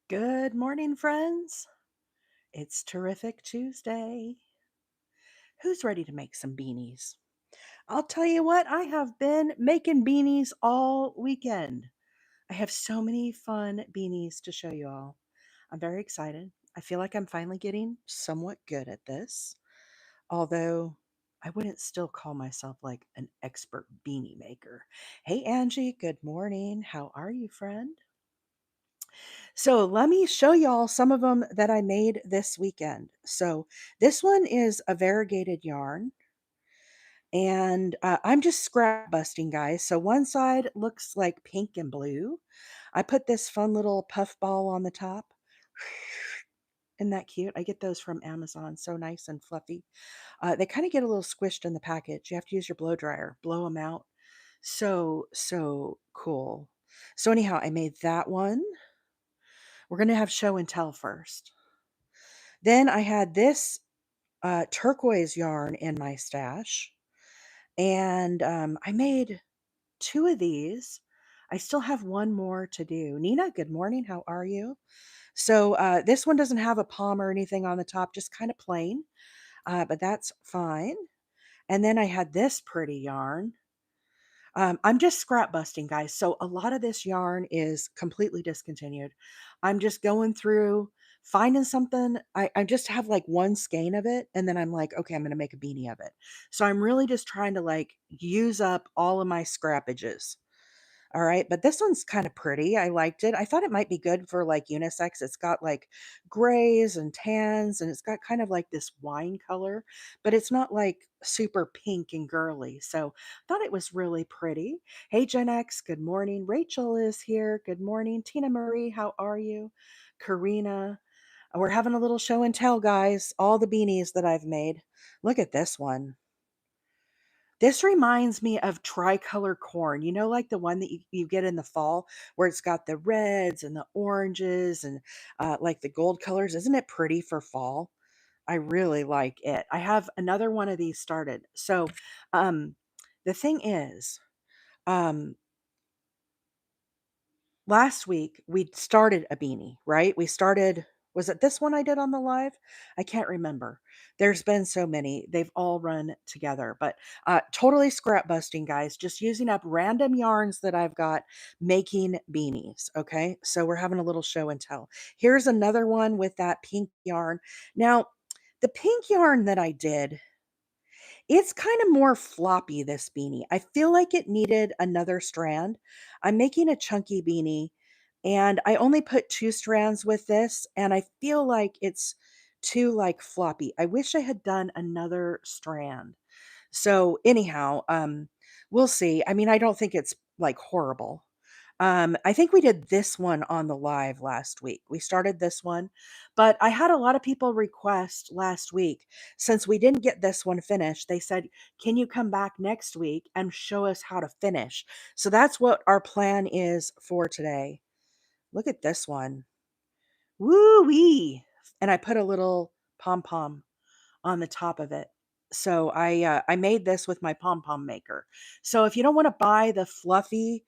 Good morning, friends. It's Terrific Tuesday. Who's ready to make some beanies? I'll tell you what, I have been making beanies all weekend. I have so many fun beanies to show you all. I'm very excited. I feel like I'm finally getting somewhat good at this, although I wouldn't still call myself like an expert beanie maker. Hey, Angie, good morning. How are you, friend? So let me show y'all some of them that I made this weekend. So this one is a variegated yarn, and I'm just scrap busting, guys. So one side looks like pink and blue. I put this fun little puff ball on the top. Isn't that cute? I get those from Amazon. So nice and fluffy. They kind of get a little squished in the package. You have to use your blow dryer, blow them out. So cool. So anyhow, I made that one. We're going to have show and tell first. Then I had this turquoise yarn in my stash, and I made two of these. I still have one more to do. Nina, good morning. How are you? So this one doesn't have a palm or anything on the top, just kind of plain, but that's fine. And then I had this pretty yarn. I'm just scrap busting, guys. So a lot of this yarn is completely discontinued. I'm just going through, finding something. I just have like one skein of it, and then I'm like, okay, I'm going to make a beanie of it. So I'm really just trying to like use up all of my scrappages. All right, but this one's kind of pretty. I liked it. I thought it might be good for like unisex. It's got like grays and tans, and it's got kind of like this wine color, but it's not like super pink and girly. So thought it was really pretty. Hey, Gen X, good morning. Rachel is here. Good morning. Tina Marie, how are you? Karina, we're having a little show and tell, guys. All the beanies that I've made. Look at this one. This reminds me of tricolor corn, like the one that you get in the fall where it's got the reds and the oranges and like the gold colors. Isn't it pretty for fall? I really like it. I have another one of these started. So um, the thing is, um, last week we started a beanie, right? Was it this one I did on the live? I can't remember. There's been so many. They've all run together, but totally scrap busting, guys. Just using up random yarns that I've got making beanies. Okay. So we're having a little show and tell. Here's another one with that pink yarn. Now, the pink yarn that I did, it's kind of more floppy, this beanie. I feel like it needed another strand. I'm making a chunky beanie, and I only put two strands with this, and I feel like it's too like floppy. I wish I had done another strand. So anyhow, we'll see. I mean, I don't think it's like horrible. I think we did this one on the live last week. We started this one, but I had a lot of people request last week, since we didn't get this one finished. They said, "Can you come back next week and show us how to finish?" So that's what our plan is for today. Look at this one. Woo wee! And I put a little pom pom on the top of it. So I made this with my pom pom maker. So if you don't want to buy the fluffy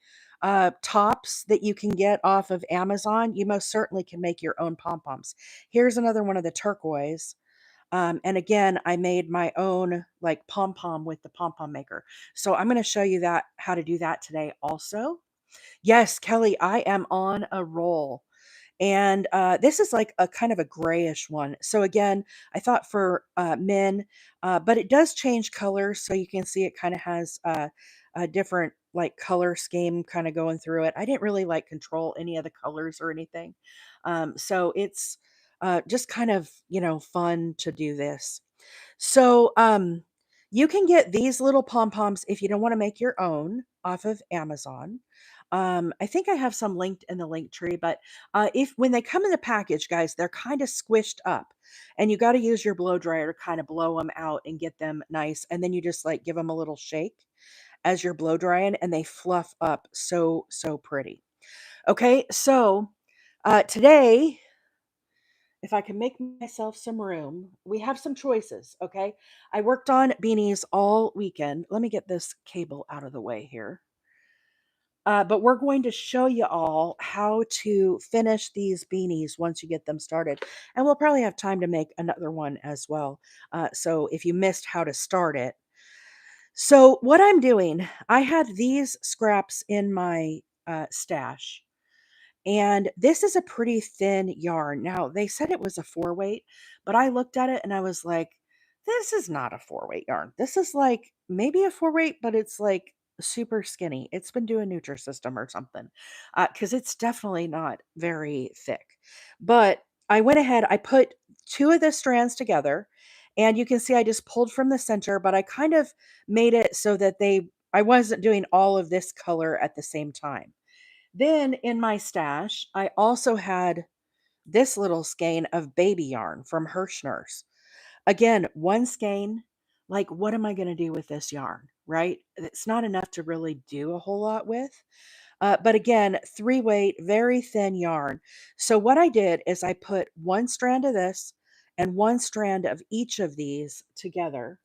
tops that you can get off of Amazon, you most certainly can make your own pom poms. Here's another one of the turquoise. And again, I made my own like pom pom with the pom pom maker. So I'm going to show you that how to do that today also. Yes, Kelly, I am on a roll. And this is like a kind of a grayish one. So again, I thought for men, but it does change colors. So you can see it kind of has a different like color scheme kind of going through it. I didn't really like control any of the colors or anything. So it's just kind of, fun to do this. So you can get these little pom poms if you don't want to make your own off of Amazon. I think I have some linked in the link tree, but if when they come in the package, guys, they're kind of squished up, and you got to use your blow dryer to kind of blow them out and get them nice, and then you just like give them a little shake as you're blow drying, and they fluff up so pretty. Okay, so today, if I can make myself some room, we have some choices. Okay, I worked on beanies all weekend. Let me get this cable out of the way here. But we're going to show you all how to finish these beanies once you get them started. And we'll probably have time to make another one as well. So if you missed how to start it. So what I'm doing, I had these scraps in my stash. And this is a pretty thin yarn. Now, they said it was a 4 weight, but I looked at it and I was like, this is not a 4 weight yarn. This is like maybe a 4 weight, but it's like super skinny. It's been doing Nutrisystem or something because it's definitely not very thick. But I went ahead, I put two of the strands together, and you can see I just pulled from the center, but I kind of made it so that I wasn't doing all of this color at the same time. Then in my stash, I also had this little skein of baby yarn from Hirschner's. Again, one skein. Like, what am I going to do with this yarn? Right? It's not enough to really do a whole lot with. But again, 3 weight, very thin yarn. So what I did is I put one strand of this and one strand of each of these together.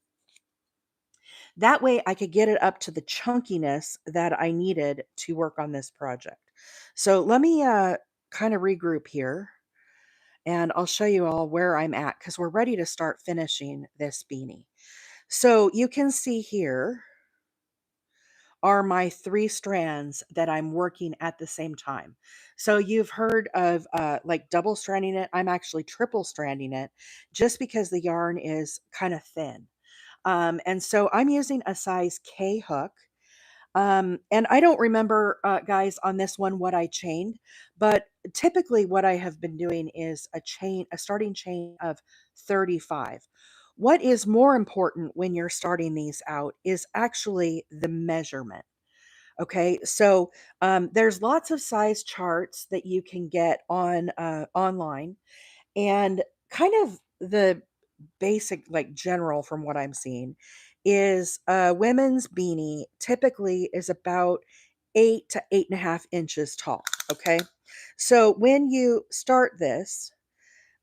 That way I could get it up to the chunkiness that I needed to work on this project. So let me kind of regroup here and I'll show you all where I'm at because we're ready to start finishing this beanie. So you can see here are my 3 strands that I'm working at the same time. So you've heard of like double stranding it. I'm actually triple stranding it just because the yarn is kind of thin. And so I'm using a size K hook. And I don't remember, guys, on this one what I chained, but typically what I have been doing is a starting chain of 35. What is more important when you're starting these out is actually the measurement. Okay, so there's lots of size charts that you can get on online, and kind of the basic, like general from what I'm seeing, is a women's beanie typically is about 8 to 8.5 inches tall. Okay. So when you start this,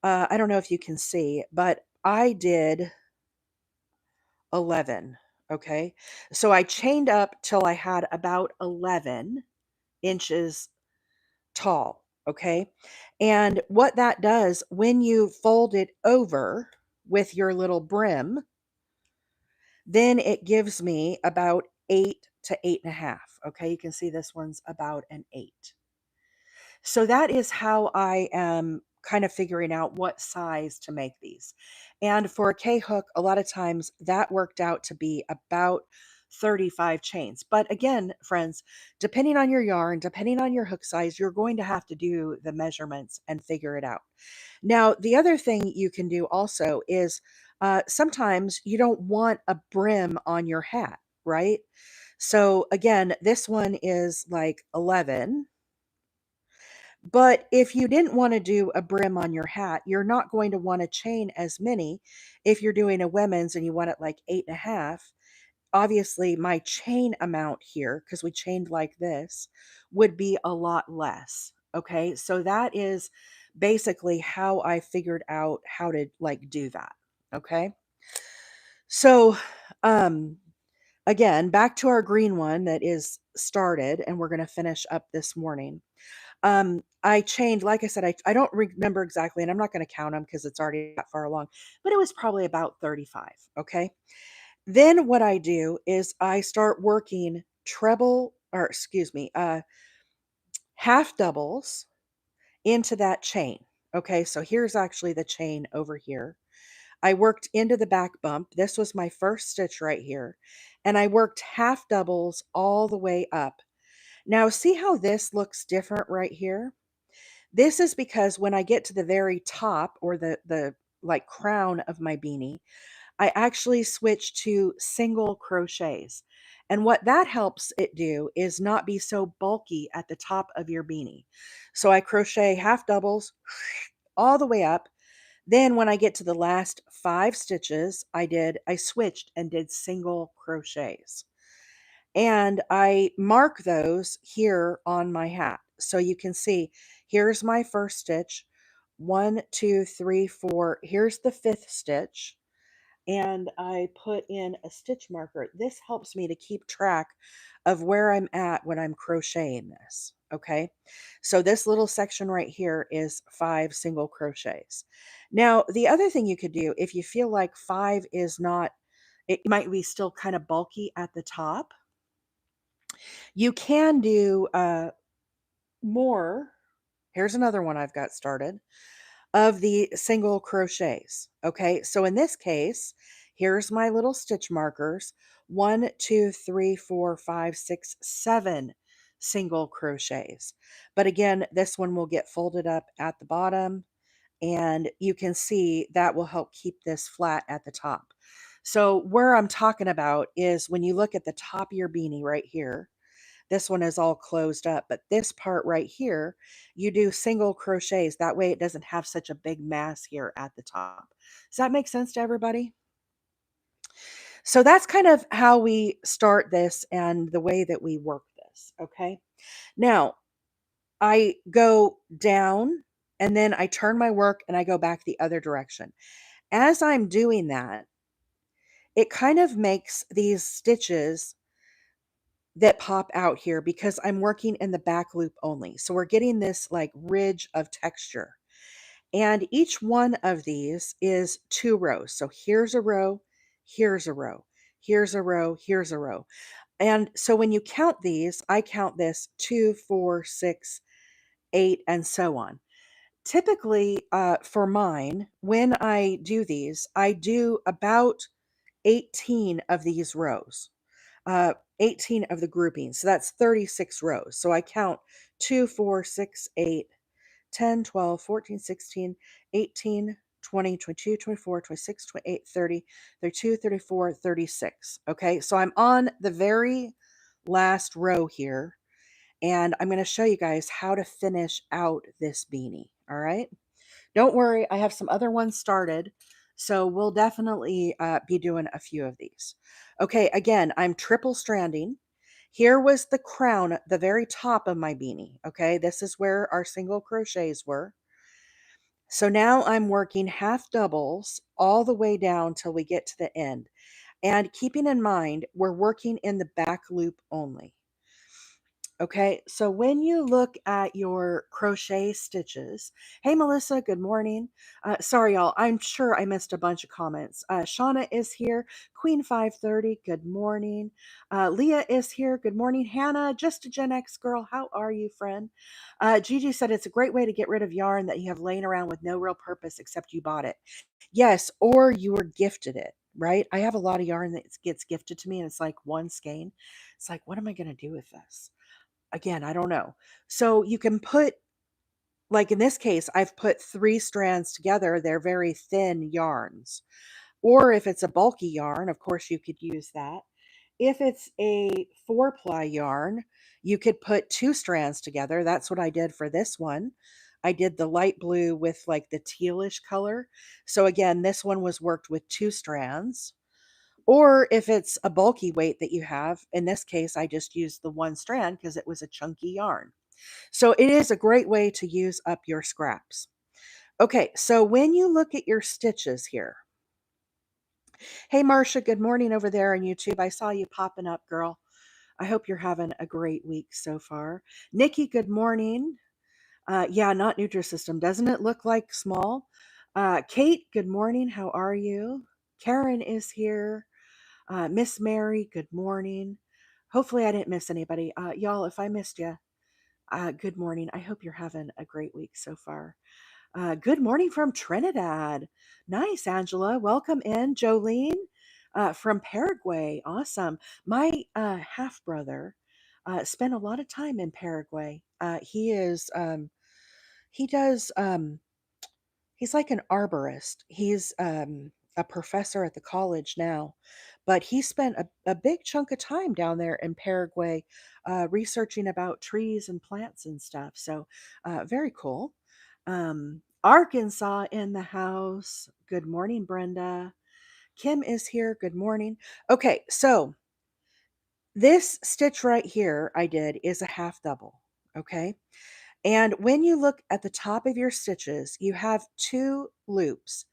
I don't know if you can see, but I did 11. Okay. So I chained up till I had about 11 inches tall. Okay. And what that does when you fold it over with your little brim, then it gives me about 8 to 8.5. Okay, you can see this one's about an 8. So that is how I am kind of figuring out what size to make these. And for a K hook, a lot of times that worked out to be about 35 chains. But again, friends, depending on your yarn, depending on your hook size, you're going to have to do the measurements and figure it out. Now, the other thing you can do also is sometimes you don't want a brim on your hat, right? So again, this one is like 11. But if you didn't want to do a brim on your hat, you're not going to want to chain as many if you're doing a women's and you want it like 8.5. Obviously, my chain amount here, because we chained like this, would be a lot less. Okay, so that is basically how I figured out how to like do that. Okay, so um again, back to our green one that is started and we're going to finish up this morning. I chained, like I said, I don't remember exactly, and I'm not going to count them because it's already that far along, but it was probably about 35. Okay. Then what I do is I start working treble, or excuse me, half doubles into that chain. Okay. So here's actually the chain over here. I worked into the back bump. This was my first stitch right here. And I worked half doubles all the way up. Now, see how this looks different right here? This is because when I get to the very top, or the like crown of my beanie, I actually switch to single crochets. And what that helps it do is not be so bulky at the top of your beanie. So I crochet half doubles all the way up. Then when I get to the last 5 stitches, I switched and did single crochets. And I mark those here on my hat. So you can see, here's my first stitch. 1, 2, 3, 4. Here's the 5th stitch. and I put in a stitch marker. This helps me to keep track of where I'm at when I'm crocheting this. Okay. So this little section right here is 5 single crochets. Now, the other thing you could do if you feel like 5 is not, it might be still kind of bulky at the top, you can do more. Here's another one I've got started of the single crochets. Okay, so in this case, here's my little stitch markers: 1, 2, 3, 4, 5, 6, 7 single crochets. But again, this one will get folded up at the bottom, and you can see that will help keep this flat at the top. So, where I'm talking about is when you look at the top of your beanie right here, this one is all closed up, but this part right here, you do single crochets. That way it doesn't have such a big mass here at the top. Does that make sense to everybody? So that's kind of how we start this and the way that we work this. Okay. Now I go down and then I turn my work and I go back the other direction. As I'm doing that, it kind of makes these stitches that pop out here because I'm working in the back loop only. So we're getting this like ridge of texture. And each one of these is 2 rows. So here's a row, here's a row, here's a row, here's a row. And so when you count these, I count this 2, 4, 6, 8, and so on. Typically, for mine, when I do these, I do about 18 of these rows. 18 of the groupings. So that's 36 rows. So I count 2, 4, 6, 8, 10, 12, 14, 16, 18, 20, 22, 24, 26, 28, 30, 32, 34, 36. Okay. So I'm on the very last row here, and I'm going to show you guys how to finish out this beanie. All right. Don't worry, I have some other ones started, so we'll definitely be doing a few of these. Okay, again, I'm triple stranding. Here was the crown, the very top of my beanie. Okay, this is where our single crochets were. So now I'm working half doubles all the way down till we get to the end. And keeping in mind, we're working in the back loop only. Okay, so when you look at your crochet stitches, hey Melissa, good morning. Sorry, y'all, I'm sure I missed a bunch of comments. Shauna is here. Queen 530, good morning. Leah is here. Good morning. Hannah, just a Gen X girl. How are you, friend? Gigi said it's a great way to get rid of yarn that you have laying around with no real purpose except you bought it. Yes, or you were gifted it. Right? I have a lot of yarn that gets gifted to me, and it's like one skein. It's like, what am I going to do with this? Again, I don't know. So you can put, like in this case, I've put 3 strands together. They're very thin yarns. Or if it's a bulky yarn, of course, you could use that. If it's a 4-ply yarn, you could put 2 strands together. That's what I did for this one. I did the light blue with like the tealish color. So again, this one was worked with 2 strands. Or if it's a bulky weight that you have, in this case, I just used the 1 strand because it was a chunky yarn. So it is a great way to use up your scraps. Okay, so when you look at your stitches here, hey Marcia, good morning over there on YouTube. I saw you popping up, girl. I hope you're having a great week so far. Nikki, good morning. Yeah, not Nutrisystem. Doesn't it look like small? Kate, good morning. How are you? Karen is here. Miss Mary, good morning. Hopefully, I didn't miss anybody. Y'all, if I missed you, good morning. I hope you're having a great week so far. Good morning from Trinidad. Nice, Angela. Welcome in. Jolene from Paraguay. Awesome. My half brother spent a lot of time in Paraguay. He does, he's like an arborist. He's a professor at the college now, but he spent a big chunk of time down there in Paraguay researching about trees and plants and stuff. So, very cool. Arkansas in the house. Good morning, Brenda. Kim is here. Good morning. Okay, so this stitch right here I did is a half double. Okay. And when you look at the top of your stitches, you have 2 loops.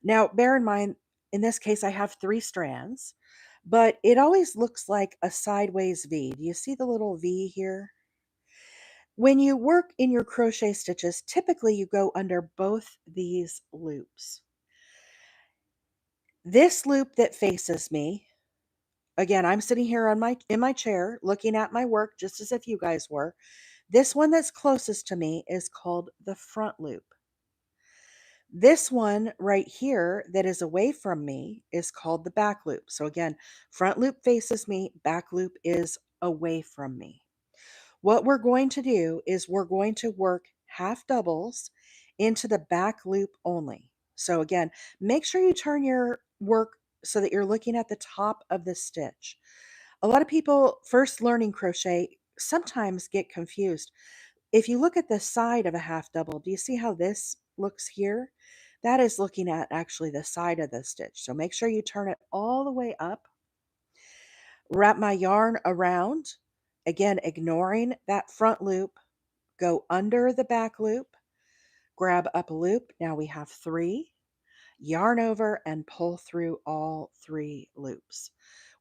Now, bear in mind, in this case, I have 3 strands, but it always looks like a sideways V. Do you see the little V here? When you work in your crochet stitches, typically you go under both these loops. This loop that faces me, again, I'm sitting here on my chair looking at my work just as if you guys were. This one that's closest to me is called the front loop. This one right here that is away from me is called the back loop. So again, front loop faces me, back loop is away from me. What we're going to do is we're going to work half doubles into the back loop only. So again, make sure you turn your work so that you're looking at the top of the stitch. A lot of people first learning crochet sometimes get confused. If you look at the side of a half double, do you see how this looks here? That is looking at actually the side of the stitch. So make sure you turn it all the way up. Wrap my yarn around, again, ignoring that front loop, go under the back loop, grab up a loop. Now we have 3, yarn over and pull through all 3 loops.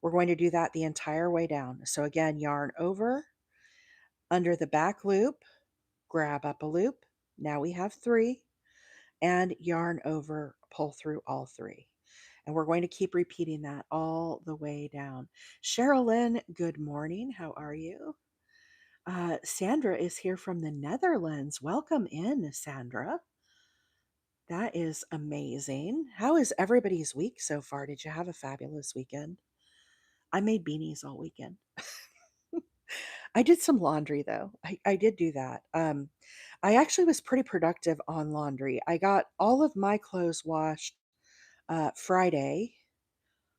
We're going to do that the entire way down. So again, yarn over, under the back loop, grab up a loop. Now we have 3, and yarn over, pull through all 3. And we're going to keep repeating that all the way down. Sherilyn, good morning. How are you? Sandra is here from the Netherlands. Welcome in, Sandra. That is amazing. How is everybody's week so far? Did you have a fabulous weekend? I made beanies all weekend. I did some laundry though. I did do that. I actually was pretty productive on laundry. I got all of my clothes washed Friday.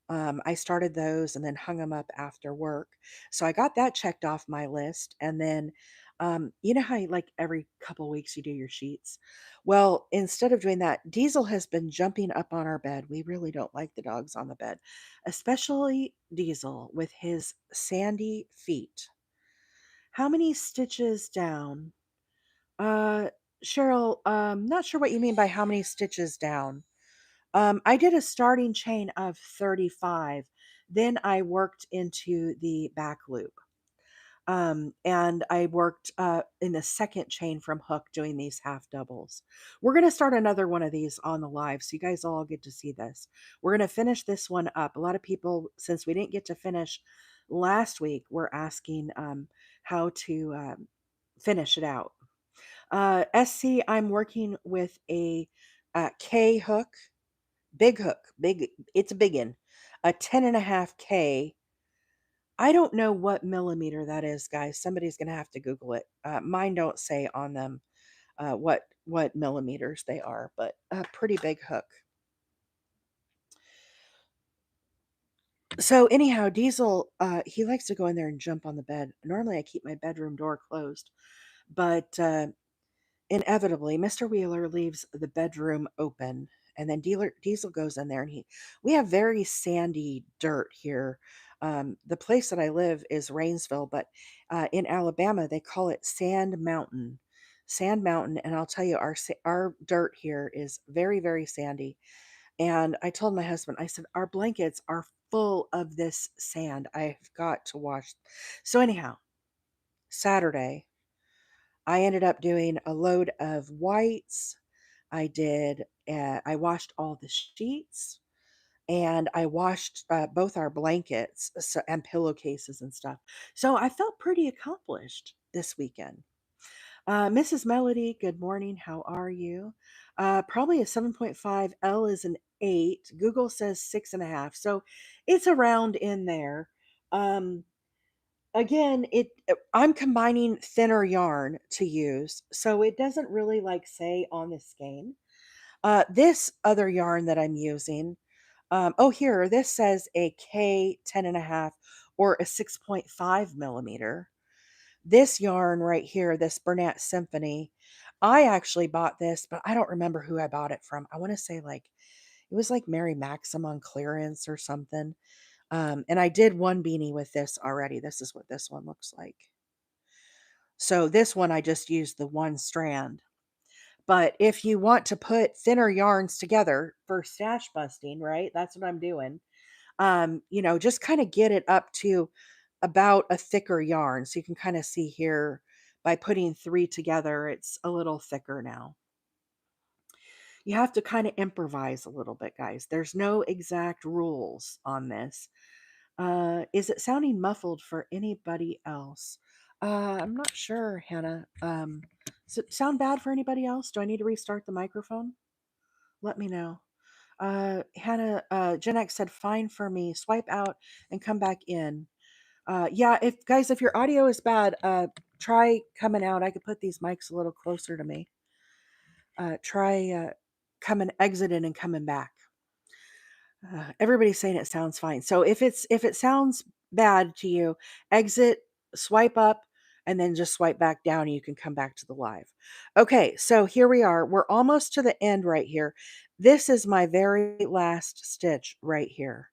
I started those and then hung them up after work. So I got that checked off my list. And then, you know how like every couple weeks you do your sheets? Well, instead of doing that, Diesel has been jumping up on our bed. We really don't like the dogs on the bed, especially Diesel with his sandy feet. How many stitches down? Uh, Cheryl, not sure what you mean by how many stitches down. I did a starting chain of 35. Then I worked into the back loop. And I worked in the second chain from hook doing these half doubles. We're going to start another one of these on the live, so you guys all get to see this. We're going to finish this one up. A lot of people, since we didn't get to finish last week, were asking how to finish it out. SC, I'm working with a K hook, big hook, big, it's a big one, a 10.5K. I don't know what millimeter that is, guys. Somebody's going to have to Google it. Mine don't say on them what millimeters they are, but a pretty big hook. So anyhow, Diesel, he likes to go in there and jump on the bed. Normally, I keep my bedroom door closed, but inevitably, Mr. Wheeler leaves the bedroom open, and then Diesel goes in there, and we have very sandy dirt here. The place that I live is Rainsville, but in Alabama they call it Sand Mountain. Sand Mountain, and I'll tell you, our dirt here is very, very sandy. And I told my husband, I said, our blankets are full of this sand. I've got to wash. So anyhow, Saturday, I ended up doing a load of whites. I washed all the sheets, and I washed both our blankets and pillowcases and stuff. So I felt pretty accomplished this weekend. Mrs. Melody, good morning. How are you? Probably a 7.5. L is an 8. Google says 6.5. So it's around in there. Um, Again, I'm combining thinner yarn to use, so it doesn't really like say on the skein. This other yarn that I'm using, oh here, this says a K 10.5 or a 6.5 millimeter. This yarn right here, this Bernat Symphony, I actually bought this, but I don't remember who I bought it from. I want to say like it was like Mary Maxim on clearance or something. And I did one beanie with this already. This is what this one looks like. So this one, I just used the one strand. But if you want to put thinner yarns together for stash busting, right? That's what I'm doing. Just kind of get it up to about a thicker yarn. So you can kind of see here by putting 3 together, it's a little thicker now. You have to kind of improvise a little bit, guys. There's no exact rules on this. Is it sounding muffled for anybody else? I'm not sure, Hannah. Does it sound bad for anybody else? Do I need to restart the microphone? Let me know. Hannah, Gen X said, fine for me. Swipe out and come back in. Yeah, if your audio is bad, try coming out. I could put these mics a little closer to me. Try coming, exiting, and coming back. Everybody's saying it sounds fine. So if it sounds bad to you, exit, swipe up, and then just swipe back down, and you can come back to the live. Okay, so here we are. We're almost to the end right here. This is my very last stitch right here.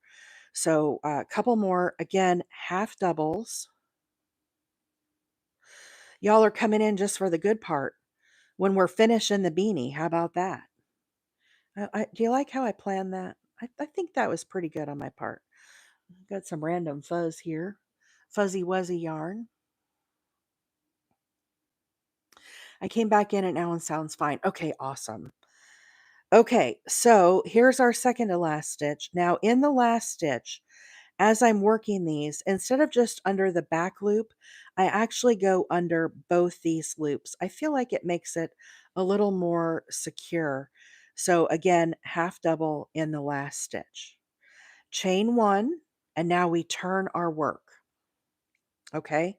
So a couple more, again, half doubles. Y'all are coming in just for the good part. When we're finishing the beanie, how about that? Do you like how I planned that? I think that was pretty good on my part. Got some random fuzz here. Fuzzy wuzzy yarn. I came back in and now it sounds fine. Okay, awesome. Okay, so here's our second to last stitch. Now in the last stitch, as I'm working these, instead of just under the back loop, I actually go under both these loops. I feel like it makes it a little more secure. So again, half double in the last stitch. Chain 1, and now we turn our work. Okay,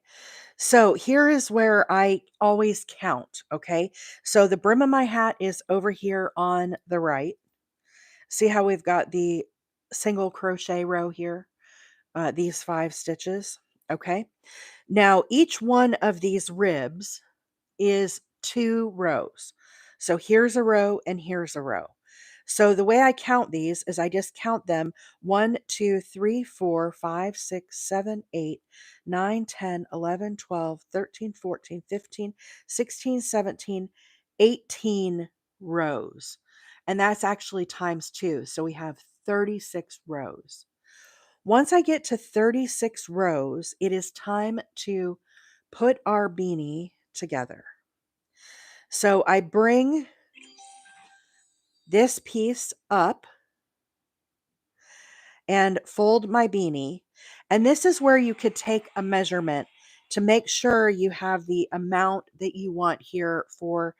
so here is where I always count. Okay, so the brim of my hat is over here on the right. See how we've got the single crochet row here? These 5 stitches. Okay, now each one of these ribs is 2 rows. So here's a row and here's a row. So the way I count these is I just count them 1, 2, 3, 4, 5, 6, 7, 8, 9, 10, 11, 12, 13, 14, 15, 16, 17, 18 rows. And that's actually times 2. So we have 36 rows. Once I get to 36 rows, it is time to put our beanie together. So I bring this piece up and fold my beanie. And this is where you could take a measurement to make sure you have the amount that you want here for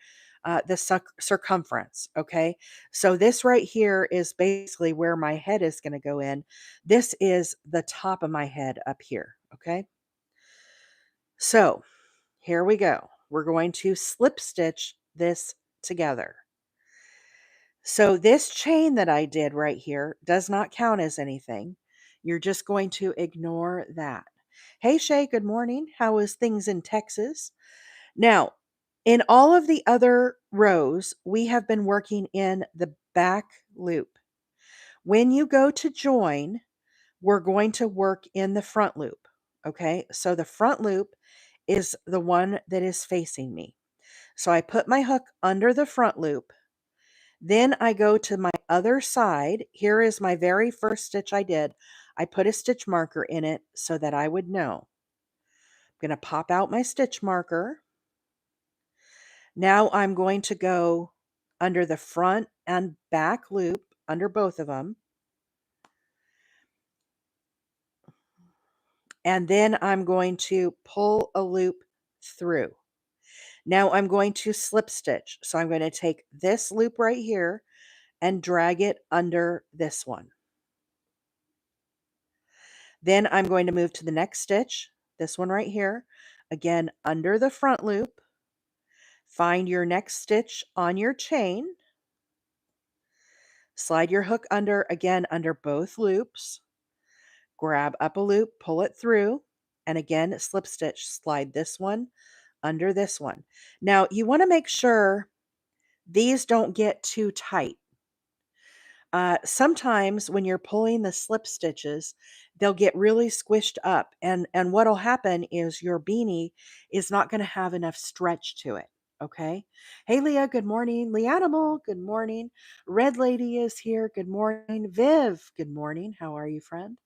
the circumference. Okay. So this right here is basically where my head is going to go in. This is the top of my head up here. Okay. So here we go. We're going to slip stitch this together. So this chain that I did right here does not count as anything. You're just going to ignore that. Hey Shay, good morning. How is things in Texas? Now, in all of the other rows, we have been working in the back loop. When you go to join, we're going to work in the front loop. Okay, so the front loop is the one that is facing me. So I put my hook under the front loop. Then I go to my other side. Here is my very first stitch I did. I put a stitch marker in it so that I would know. I'm going to pop out my stitch marker. Now I'm going to go under the front and back loop, under both of them. And then I'm going to pull a loop through. Now I'm going to slip stitch. So I'm going to take this loop right here and drag it under this one. Then I'm going to move to the next stitch, this one right here, again under the front loop. Find your next stitch on your chain. Slide your hook under, again under both loops. Grab up a loop, pull it through, and again slip stitch. Slide this one under this one. Now you want to make sure these don't get too tight. Sometimes when you're pulling the slip stitches, they'll get really squished up, and what'll happen is your beanie is not going to have enough stretch to it. Okay. Hey, Leah, good morning. Leanimal, good morning. Red Lady is here. Good morning. Viv, good morning. How are you, friend?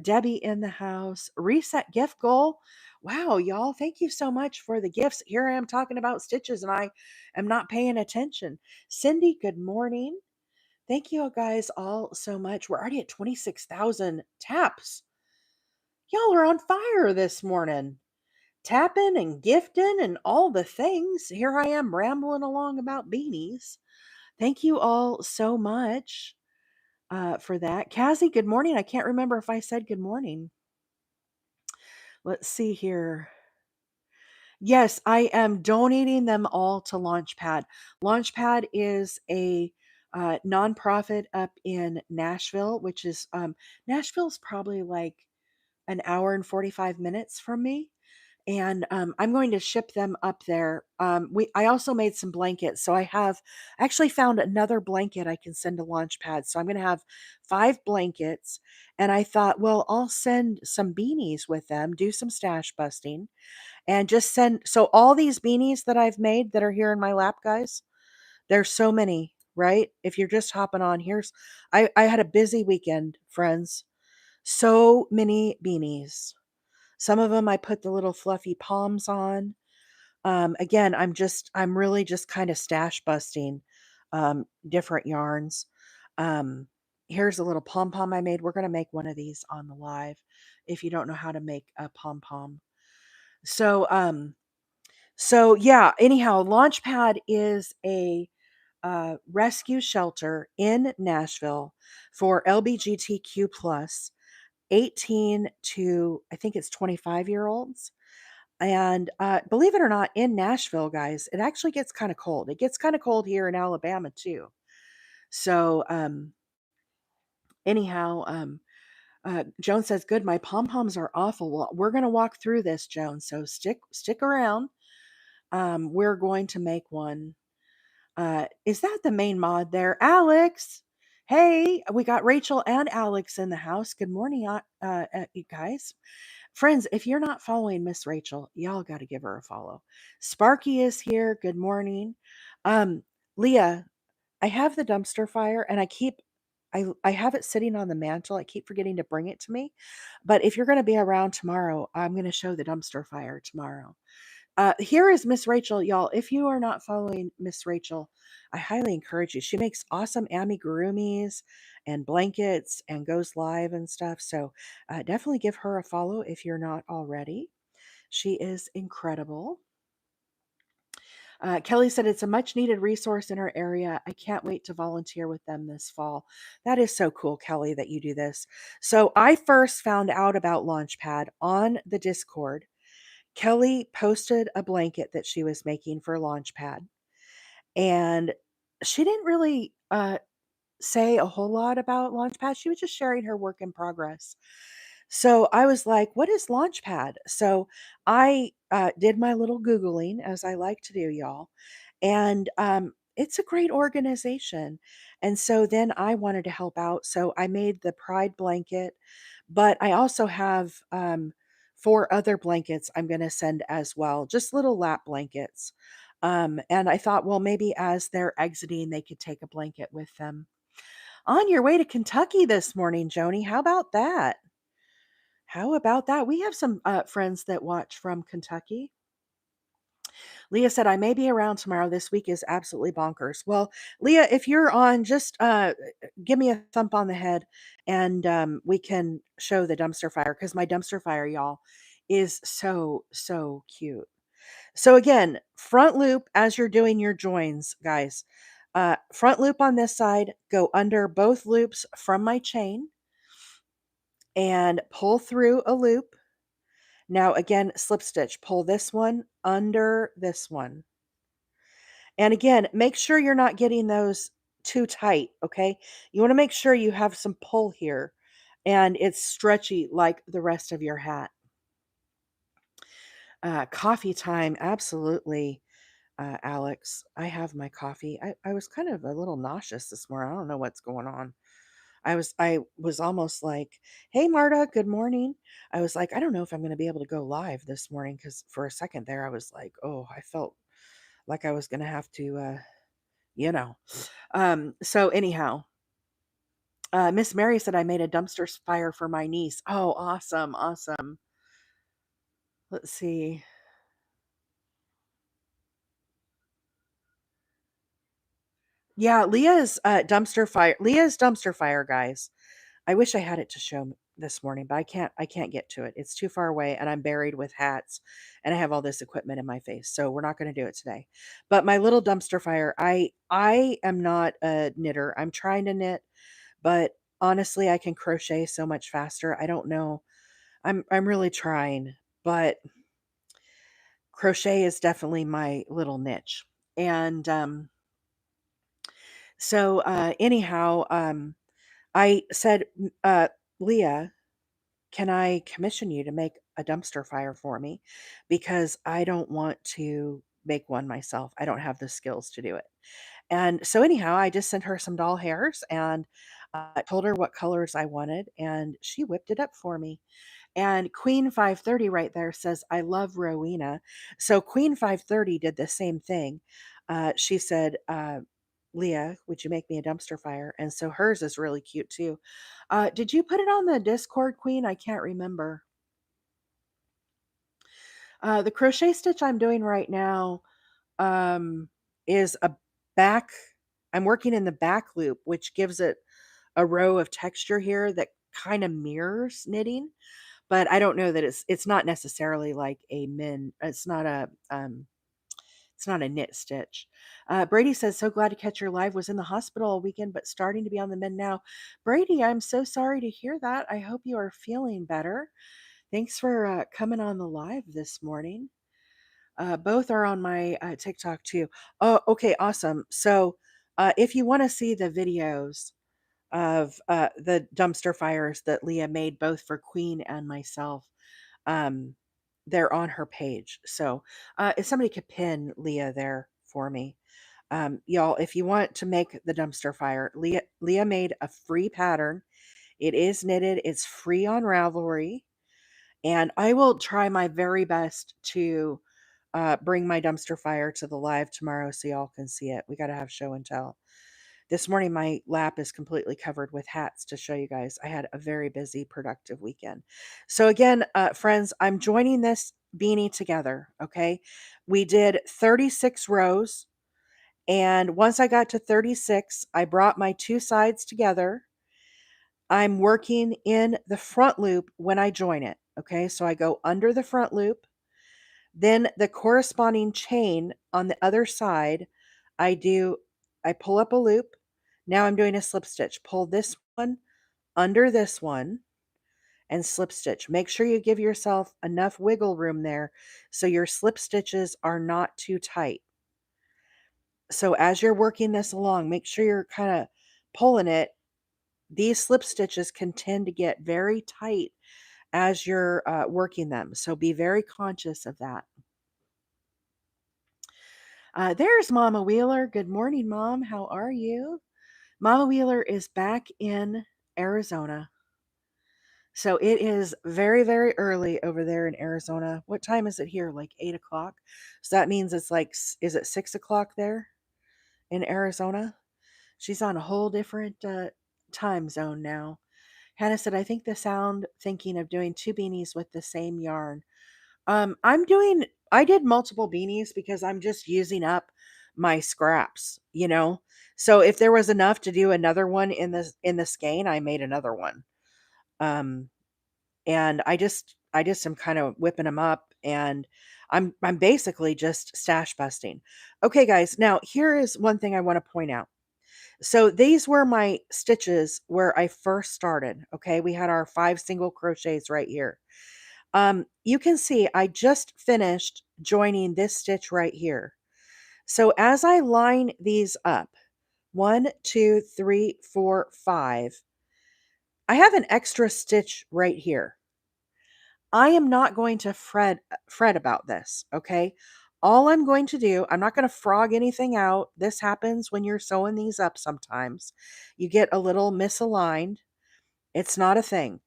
Debbie in the house. Reset gift goal. Wow, y'all, thank you so much for the gifts. Here I am talking about stitches and I am not paying attention. Cindy, good morning. Thank you guys all so much. We're already at 26,000 taps. Y'all are on fire this morning. Tapping and gifting and all the things. Here I am rambling along about beanies. Thank you all so much for that. Cassie, good morning. I can't remember if I said good morning. Let's see here. Yes, I am donating them all to Launchpad. Launchpad is a nonprofit up in Nashville, which is Nashville's probably like an hour and 45 minutes from me. And I'm going to ship them up there. I also made some blankets, so I have actually found another blanket I can send to Launchpad. So I'm going to have 5 blankets, and I thought, well, I'll send some beanies with them, do some stash busting, and just send. So all these beanies that I've made that are here in my lap, guys, there's so many, right? If you're just hopping on, I had a busy weekend, friends. So many beanies. Some of them I put the little fluffy palms on. Again, I'm really just kind of stash busting different yarns. Um, Here's a little pom pom I made. We're going to make one of these on the live if you don't know how to make a pom pom. So, yeah, anyhow, Launchpad is a rescue shelter in Nashville for LBGTQ plus 18 to I think it's 25-year olds. And believe it or not, in Nashville, guys, it actually gets kind of cold. It gets kind of cold here in Alabama too. So anyhow, Joan says, "Good. My pom poms are awful." Well, we're gonna walk through this, Joan. So stick around. We're going to make one. Is that the main mod there, Alex? Hey, we got Rachel and Alex in the house. Good morning, you guys. Friends, if you're not following Miss Rachel, y'all got to give her a follow. Sparky is here. Good morning. Um, Leah, I have the dumpster fire and I have it sitting on the mantle. I keep forgetting to bring it to me. But if you're going to be around tomorrow, I'm going to show the dumpster fire tomorrow. Here is Miss Rachel, y'all. If you are not following Miss Rachel, I highly encourage you. She makes awesome amigurumis and blankets and goes live and stuff. So definitely give her a follow if you're not already. She is incredible. Kelly said it's a much needed resource in our area. I can't wait to volunteer with them this fall. That is so cool, Kelly, that you do this. So I first found out about Launchpad on the Discord. Kelly posted a blanket that she was making for Launchpad, and she didn't really say a whole lot about Launchpad. She was just sharing her work in progress. So I was like, what is Launchpad? So I did my little Googling, as I like to do, y'all. And it's a great organization. And so then I wanted to help out. So I made the Pride blanket, but I also have 4 other blankets I'm going to send as well, just little lap blankets. And I thought, well, maybe as they're exiting, they could take a blanket with them. On your way to Kentucky this morning, Joni. How about that? How about that? We have some friends that watch from Kentucky. Leah said, I may be around tomorrow. This week is absolutely bonkers. Well, Leah, if you're on, just give me a thump on the head and we can show the dumpster fire because my dumpster fire, y'all, is so cute. So, again, front loop as you're doing your joins, guys. Front loop on this side, go under both loops from my chain and pull through a loop. Now again, slip stitch, pull this one under this one. And again, make sure you're not getting those too tight, okay? You want to make sure you have some pull here and it's stretchy like the rest of your hat. Coffee time, absolutely, Alex. I have my coffee. I was kind of a little nauseous this morning. I don't know what's going on. I was almost like, "Hey Marta, good morning." I was like, "I don't know if I'm going to be able to go live this morning cuz for a second there I was like, "Oh, like I was gonna have to, you know. So anyhow, Miss Mary said I made a dumpster fire for my niece. Oh, awesome, awesome. Let's see. Yeah, Leah's dumpster fire, guys. I wish I had it to show this morning, but I can't get to it. It's too far away and I'm buried with hats and I have all this equipment in my face. So we're not going to do it today. But my little dumpster fire, I am not a knitter. I'm trying to knit, but honestly, I can crochet so much faster. I don't know. I'm really trying, but crochet is definitely my little niche. And anyhow, I said, Leah, can I commission you to make a dumpster fire for me? Because I don't want to make one myself. I don't have the skills to do it. And so, anyhow, I just sent her some doll hairs and told her what colors I wanted, and she whipped it up for me. And Queen 530 right there says, I love Rowena. So Queen 530 did the same thing. She said, Leah, would you make me a dumpster fire? And so hers is really cute too. Did you put it on the Discord, Queen? I can't remember. The crochet stitch I'm doing right now um, is a back. I'm working in the back loop, which gives it a row of texture here that kind of mirrors knitting. But I don't know that it's not necessarily like a it's not a knit stitch. Brady says, so glad to catch your live. Was in the hospital all weekend, but starting to be on the mend now. Brady, I'm so sorry to hear that. I hope you are feeling better. Thanks for coming on the live this morning. Both are on my TikTok too. Oh, okay, awesome. So if you want to see the videos of the dumpster fires that Leah made both for Queen and myself, um, they're on her page. So if somebody could pin Leah there for me. Y'all, if you want to make the dumpster fire, Leah made a free pattern. It is knitted, it's free on Ravelry, and I will try my very best to bring my dumpster fire to the live tomorrow so y'all can see it. We got to have show and tell. This morning, my lap is completely covered with hats to show you guys. I had a very busy, productive weekend. So, again, friends, I'm joining this beanie together. Okay. We did 36 rows. And once I got to 36, I brought my two sides together. I'm working in the front loop when I join it. Okay. So I go under the front loop. Then the corresponding chain on the other side, I pull up a loop. Now I'm doing a slip stitch. Pull this one under this one and slip stitch. Make sure you give yourself enough wiggle room there so your slip stitches are not too tight. So as you're working this along, make sure you're kind of pulling it. These slip stitches can tend to get very tight as you're working them. So be very conscious of that. There's Mama Wheeler. Good morning, Mom. How are you? Mama Wheeler is back in Arizona. So it is very, very early over there in Arizona. What time is it here? Like 8 o'clock. So that means it's like, is it 6 o'clock there in Arizona? She's on a whole different time zone now. Hannah said, I think the sound thinking of doing two beanies with the same yarn. I did multiple beanies because I'm just using up my scraps. So if there was enough to do another one in the skein, I made another one. Um, and I just am kind of whipping them up, and I'm basically just stash busting. Okay, guys, now here is one thing I want to point out. So these were my stitches where I first started. Okay, we had our 5 single crochets right here. You can see I just finished joining this stitch right here. So as I line these up, 1, 2, 3, 4, 5, I have an extra stitch right here. I am not going to fret about this, okay? All I'm going to do, I'm not going to frog anything out. This happens when you're sewing these up sometimes. You get a little misaligned. It's not a thing.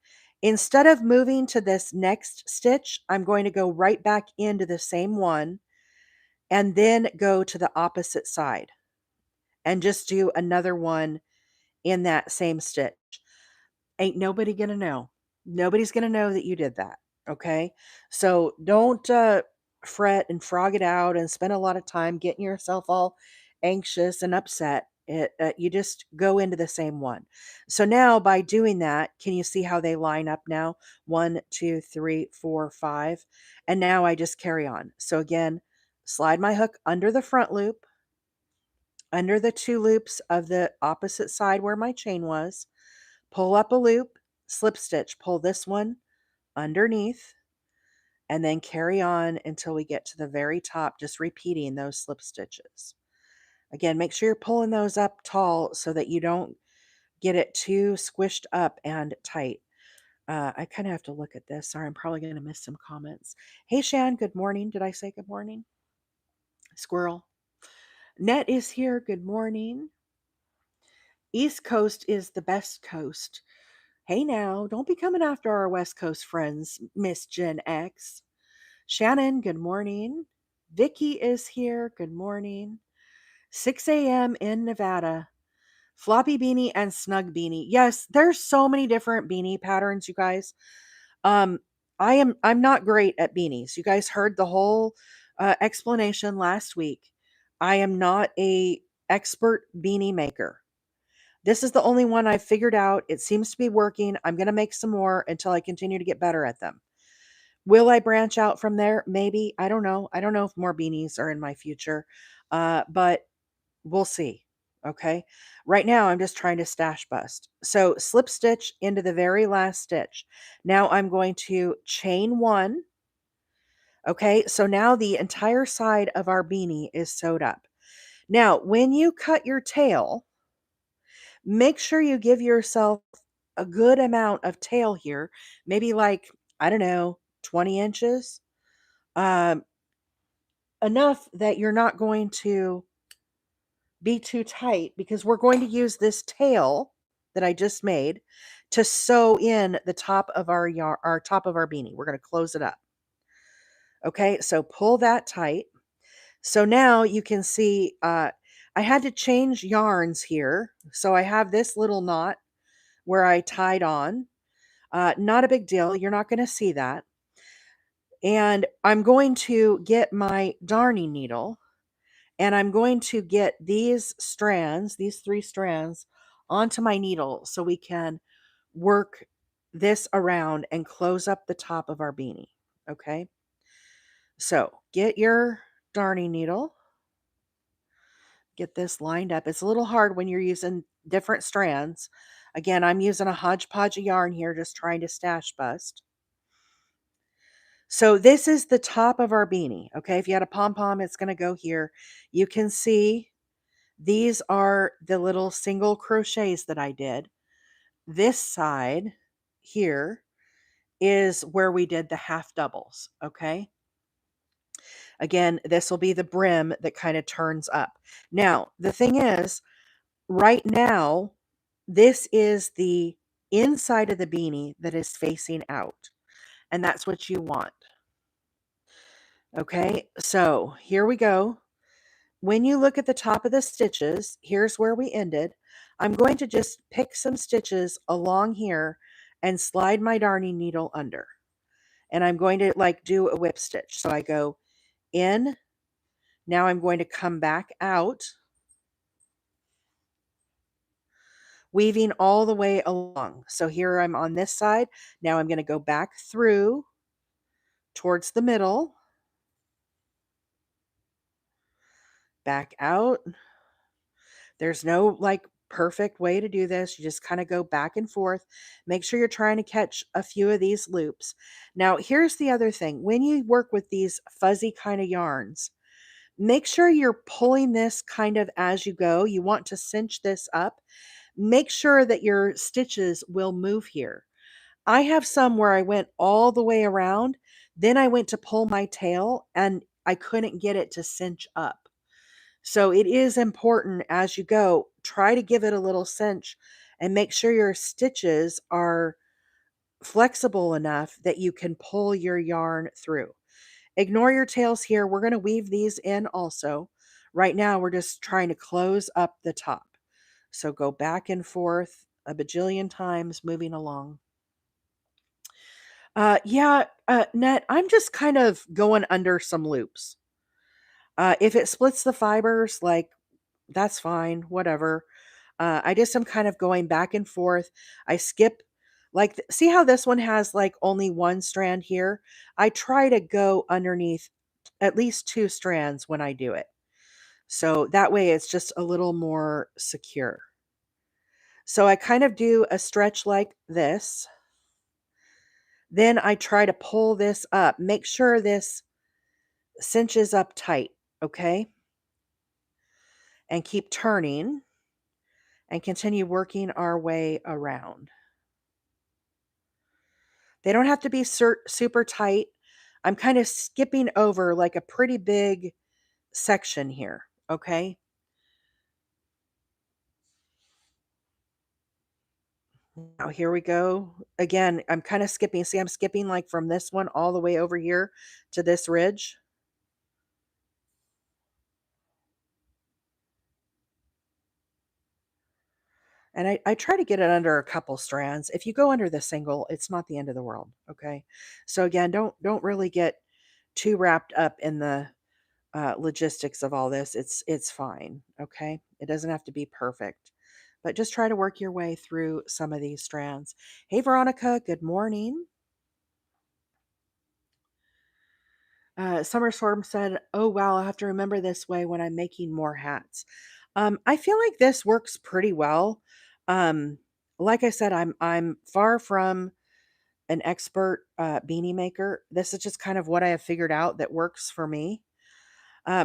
Instead of moving to this next stitch, I'm going to go right back into the same one and then go to the opposite side and just do another one in that same stitch. Ain't nobody gonna know. Nobody's gonna know that you did that. Okay. So don't fret and frog it out and spend a lot of time getting yourself all anxious and upset. You just go into the same one. So now by doing that, can you see how they line up now? 1, 2, 3, 4, 5. And now I just carry on. So again, slide my hook under the front loop, under the 2 loops of the opposite side where my chain was, pull up a loop, slip stitch, pull this one underneath, and then carry on until we get to the very top, just repeating those slip stitches. Again, make sure you're pulling those up tall so that you don't get it too squished up and tight. I kind of have to look at this. Sorry, I'm probably going to miss some comments. Hey, Shan, good morning. Did I say good morning? Squirrel. Net is here. Good morning. East Coast is the best coast. Hey now, don't be coming after our West Coast friends, Miss Gen X. Shannon, good morning. Vicky is here. Good morning. 6 a.m. in Nevada. Floppy beanie and snug beanie. Yes, there's so many different beanie patterns, you guys. Um, I'm not great at beanies. You guys heard the whole explanation last week. I am not a expert beanie maker. This is the only one I've figured out. It seems to be working. I'm going to make some more until I continue to get better at them. Will I branch out from there? Maybe. I don't know. I don't know if more beanies are in my future, but we'll see. Okay. Right now, I'm just trying to stash bust. So slip stitch into the very last stitch. Now I'm going to chain one. Okay. So now the entire side of our beanie is sewed up. Now, when you cut your tail, make sure you give yourself a good amount of tail here, maybe like, I don't know, 20 inches, um, enough that you're not going to be too tight because we're going to use this tail that I just made to sew in the top of our top of our beanie. We're going to close it up. Okay, so pull that tight. So now you can see I had to change yarns here. So I have this little knot where I tied on. Not a big deal. You're not going to see that. And I'm going to get my darning needle and I'm going to get these strands, these 3 strands, onto my needle so we can work this around and close up the top of our beanie. Okay. So get your darning needle, get this lined up. It's a little hard when you're using different strands. Again, I'm using a hodgepodge of yarn here, just trying to stash bust. So this is the top of our beanie. Okay. If you had a pom-pom, it's going to go here. You can see these are the little single crochets that I did. This side here is where we did the half doubles. Okay. Again, this will be the brim that kind of turns up. Now, the thing is, right now, this is the inside of the beanie that is facing out. And that's what you want. Okay, so here we go. When you look at the top of the stitches, here's where we ended. I'm going to just pick some stitches along here and slide my darning needle under. And I'm going to like do a whip stitch. So I go in. Now I'm going to come back out, weaving all the way along. So here I'm on this side. Now I'm going to go back through towards the middle, back out. There's no like perfect way to do this. You just kind of go back and forth. Make sure you're trying to catch a few of these loops. Now, here's the other thing. When you work with these fuzzy kind of yarns, make sure you're pulling this kind of as you go. You want to cinch this up. Make sure that your stitches will move here. I have some where I went all the way around. Then I went to pull my tail and I couldn't get it to cinch up. So it is important as you go, try to give it a little cinch and make sure your stitches are flexible enough that you can pull your yarn through. Ignore your tails here. We're going to weave these in also. Right now, we're just trying to close up the top. So go back and forth a bajillion times, moving along. Net, I'm just kind of going under some loops. If it splits the fibers, like, that's fine, whatever. I just am kind of going back and forth. I skip, like, see how this one has like only one strand here? I try to go underneath at least two strands when I do it. So that way it's just a little more secure. So I kind of do a stretch like this. Then I try to pull this up. Make sure this cinches up tight, okay? And keep turning and continue working our way around. They don't have to be super tight. I'm kind of skipping over like a pretty big section here, okay? Now here we go. Again, I'm kind of skipping. See, I'm skipping like from this one all the way over here to this ridge. And I try to get it under a couple strands. If you go under the single, it's not the end of the world, okay? So again, don't really get too wrapped up in the logistics of all this. It's fine, okay? It doesn't have to be perfect, but just try to work your way through some of these strands. Hey, Veronica, good morning. Summer Storm said, "Oh wow, I'll have to remember this way when I'm making more hats." I feel like this works pretty well. Um, like I said, I'm far from an expert beanie maker. This is just kind of what I have figured out that works for me.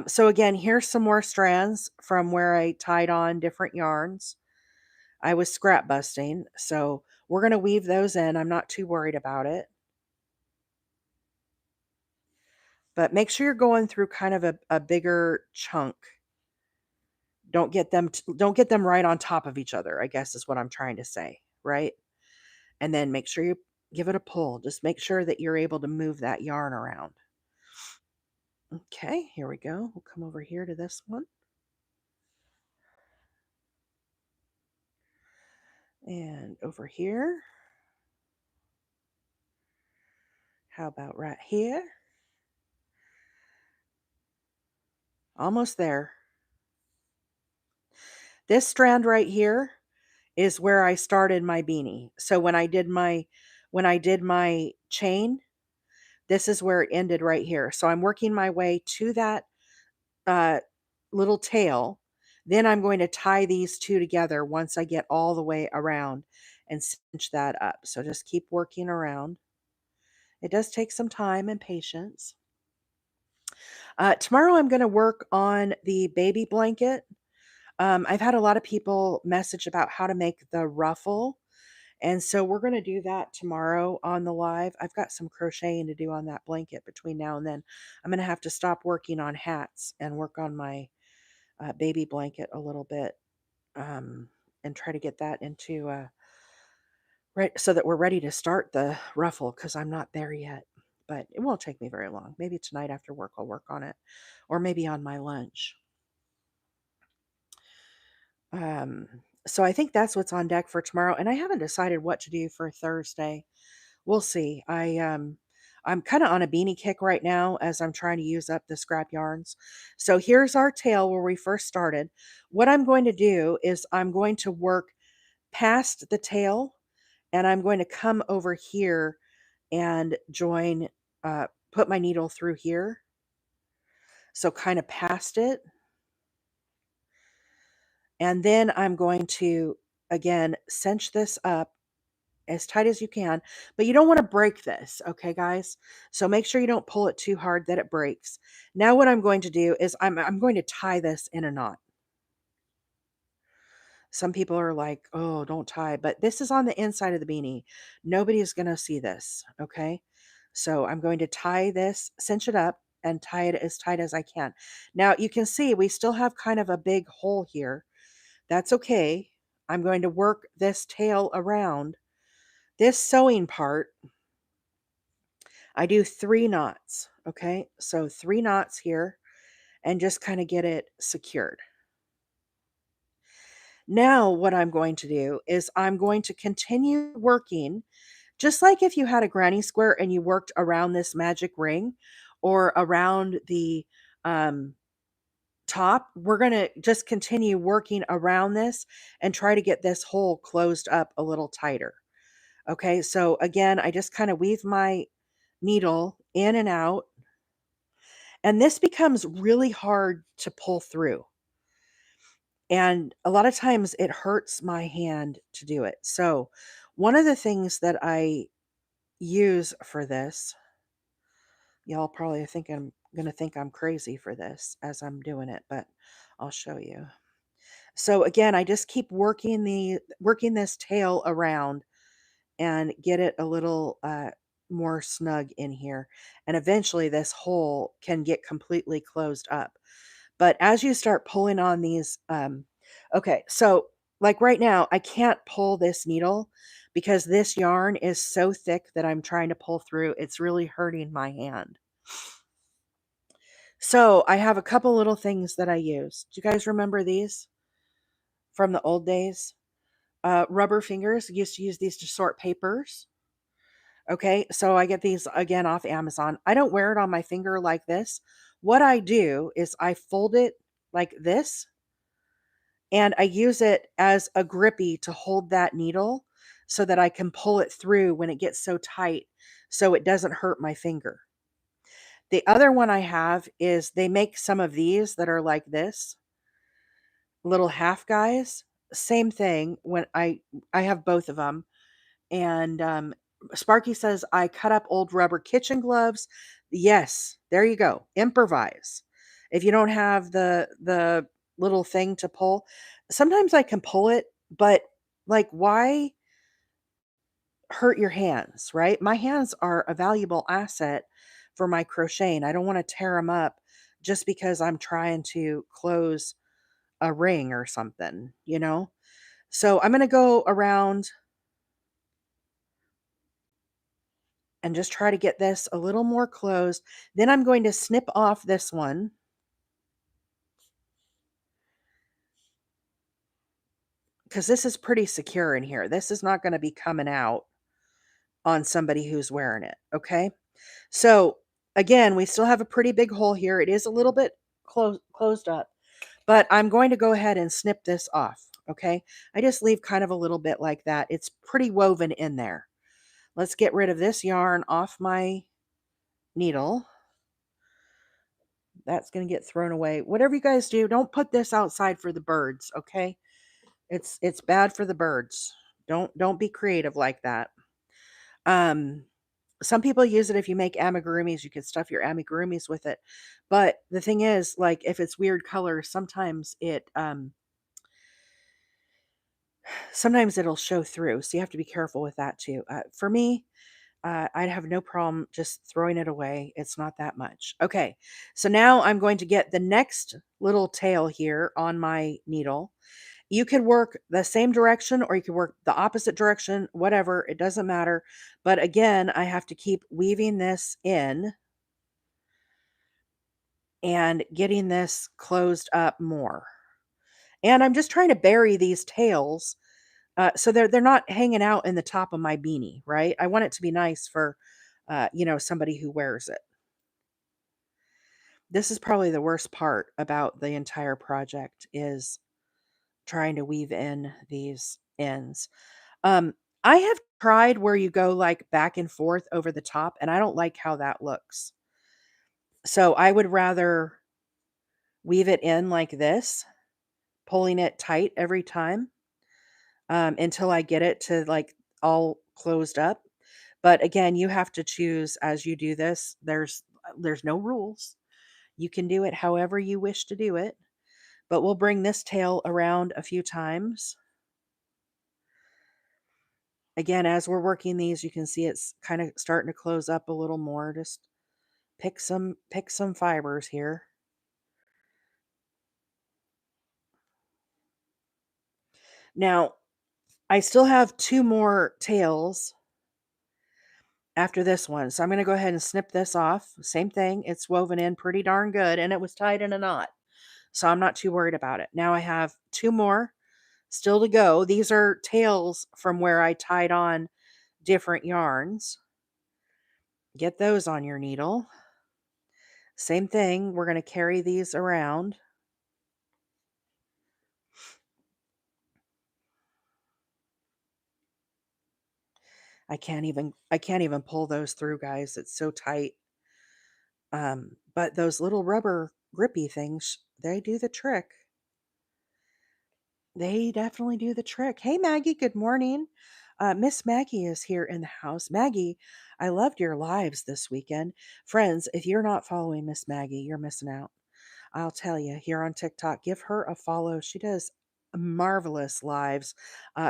So again, here's some more strands from where I tied on different yarns. I was scrap busting, so we're going to weave those in. I'm not too worried about it. But make sure you're going through kind of a bigger chunk. Don't get them right on top of each other, I guess is what I'm trying to say, right? And then make sure you give it a pull. Just make sure that you're able to move that yarn around. Okay, here we go. We'll come over here to this one. And over here. How about right here? Almost there. This strand right here is where I started my beanie. So when I did my chain, this is where it ended right here. So I'm working my way to that uh, little tail. Then I'm going to tie these two together once I get all the way around and cinch that up. So just keep working around. It does take some time and patience. Tomorrow I'm going to work on the baby blanket. I've had a lot of people message about how to make the ruffle. And so we're going to do that tomorrow on the live. I've got some crocheting to do on that blanket between now and then. I'm going to have to stop working on hats and work on my baby blanket a little bit, and try to get that into right so that we're ready to start the ruffle, because I'm not there yet. But it won't take me very long. Maybe tonight after work I'll work on it, or maybe on my lunch. Um, so I think that's what's on deck for tomorrow, and I haven't decided what to do for Thursday. We'll see. I'm kind of on a beanie kick right now as I'm trying to use up the scrap yarns. So here's our tail where we first started. What I'm going to do is I'm going to work past the tail, and I'm going to come over here and join, put my needle through here. So kind of past it. And then I'm going to, again, cinch this up as tight as you can, but you don't want to break this, okay, guys? So make sure you don't pull it too hard that it breaks. Now what I'm going to do is I'm going to tie this in a knot. Some people are like, "Oh, don't tie," but this is on the inside of the beanie. Nobody is going to see this, okay? So I'm going to tie this, cinch it up, and tie it as tight as I can. Now you can see we still have kind of a big hole here. That's okay. I'm going to work this tail around. This sewing part, I do 3 knots, okay? So 3 knots here and just kind of get it secured. Now what I'm going to do is I'm going to continue working just like if you had a granny square and you worked around this magic ring or around the um, top, we're going to just continue working around this and try to get this hole closed up a little tighter. Okay, so again, I just kind of weave my needle in and out, and this becomes really hard to pull through. And a lot of times it hurts my hand to do it. So, one of the things that I use for this, y'all probably think I'm going to think I'm crazy for this as I'm doing it, but I'll show you. So again, I just keep working this tail around and get it a little more snug in here. And eventually this hole can get completely closed up. But as you start pulling on these, okay, so like right now, I can't pull this needle because this yarn is so thick that I'm trying to pull through. It's really hurting my hand. So I have a couple little things that I use. Do you guys remember these from the old days? Rubber fingers. Used to use these to sort papers. Okay, so I get these again off Amazon. I don't wear it on my finger like this. What I do is I fold it like this and I use it as a grippy to hold that needle so that I can pull it through when it gets so tight so it doesn't hurt my finger. The other one I have is they make some of these that are like this, little half guys. Same thing when I have both of them. And Sparky says, I cut up old rubber kitchen gloves. Yes, there you go. Improvise. If you don't have the little thing to pull, sometimes I can pull it, but like why hurt your hands, right? My hands are a valuable asset for my crocheting. I don't want to tear them up just because I'm trying to close a ring or something, you know? So I'm going to go around and just try to get this a little more closed. Then I'm going to snip off this one because this is pretty secure in here. This is not going to be coming out on somebody who's wearing it. Okay. So again, we still have a pretty big hole here. It is a little bit closed up, but I'm going to go ahead and snip this off. Okay. I just leave kind of a little bit like that. It's pretty woven in there. Let's get rid of this yarn off my needle. That's going to get thrown away. Whatever you guys do, don't put this outside for the birds, okay? It's bad for the birds. Don't be creative like that. Um some people use it if you make amigurumis, you can stuff your amigurumis with it. But the thing is, like if it's weird colors, sometimes it'll show through. So you have to be careful with that too. For me, I'd have no problem just throwing it away. It's not that much. Okay, so now I'm going to get the next little tail here on my needle. You could work the same direction or you could work the opposite direction, whatever, it doesn't matter. But again, I have to keep weaving this in and getting this closed up more. And I'm just trying to bury these tails so they're not hanging out in the top of my beanie, right? I want it to be nice for somebody who wears it. This is probably the worst part about the entire project is trying to weave in these ends. Um, I have tried where you go like back and forth over the top, and I don't like how that looks. So I would rather weave it in like this, pulling it tight every time until I get it to like all closed up. But again, you have to choose as you do this. There's no rules. You can do it however you wish to do it. But we'll bring this tail around a few times. Again, as we're working these, you can see it's kind of starting to close up a little more. Just pick some fibers here. Now, I still have two more tails after this one. So I'm going to go ahead and snip this off. Same thing. It's woven in pretty darn good and it was tied in a knot. So I'm not too worried about it. Now I have 2 more still to go. These are tails from where I tied on different yarns. Get those on your needle. Same thing. We're going to carry these around. I can't even pull those through, guys. It's so tight. But those little rubber grippy things, they do the trick. They definitely do the trick. Hey, Maggie, good morning. Miss Maggie is here in the house. Maggie, I loved your lives this weekend. Friends, if you're not following Miss Maggie, you're missing out. I'll tell you, here on TikTok, give her a follow. She does marvelous lives.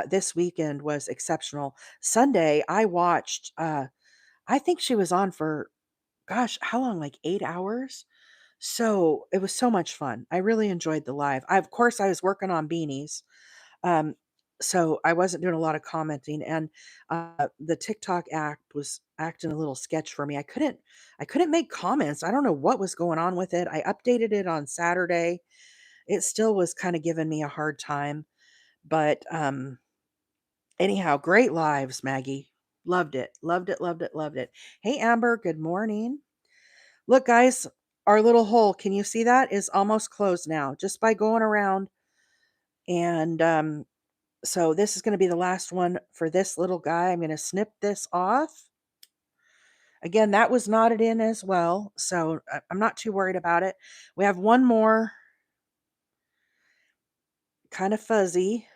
This weekend was exceptional. Sunday, I watched, I think she was on for, gosh, how long? Like 8 hours? So it was so much fun. I really enjoyed the live. Of course, I was working on beanies. Um, so I wasn't doing a lot of commenting, and the TikTok app was acting a little sketch for me. I couldn't make comments. I don't know what was going on with it. I updated it on Saturday. It still was kind of giving me a hard time, but anyhow, great lives, Maggie. Loved it. Loved it. Loved it. Loved it. Hey, Amber. Good morning. Look, guys, our little hole. Can you see that? Is almost closed now, just by going around and so this is going to be the last one for this little guy. I'm going to snip this off. Again, that was knotted in as well, so I'm not too worried about it. We have one more kind of fuzzy.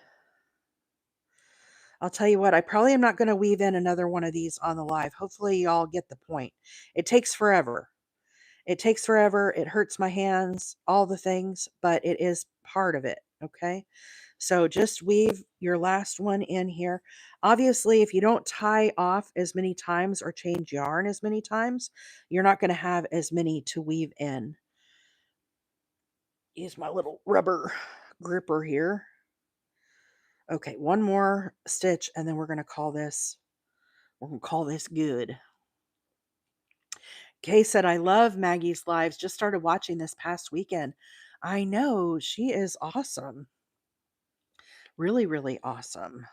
I'll tell you what, I probably am not going to weave in another one of these on the live. Hopefully y'all get the point. It takes forever. It takes forever. It hurts my hands, all the things, but it is part of it, okay? So just weave your last one in here. Obviously, if you don't tie off as many times or change yarn as many times, you're not going to have as many to weave in. Use my little rubber gripper here. Okay, one more stitch and then we're going to call this good. Kay said, I love Maggie's lives. Just started watching this past weekend. I know, she is awesome. Really, really awesome.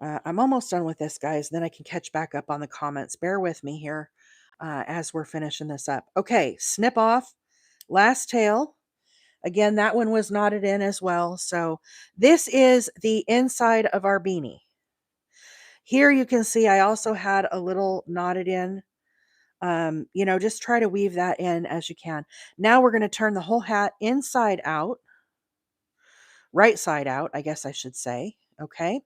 I'm almost done with this, guys. Then I can catch back up on the comments. Bear with me here as we're finishing this up. Okay, snip off. Last tail. Again, that one was knotted in as well. So this is the inside of our beanie. Here you can see I also had a little knotted in. Just try to weave that in as you can. Now we're going to turn the whole hat inside out. Right side out, I guess I should say. Okay.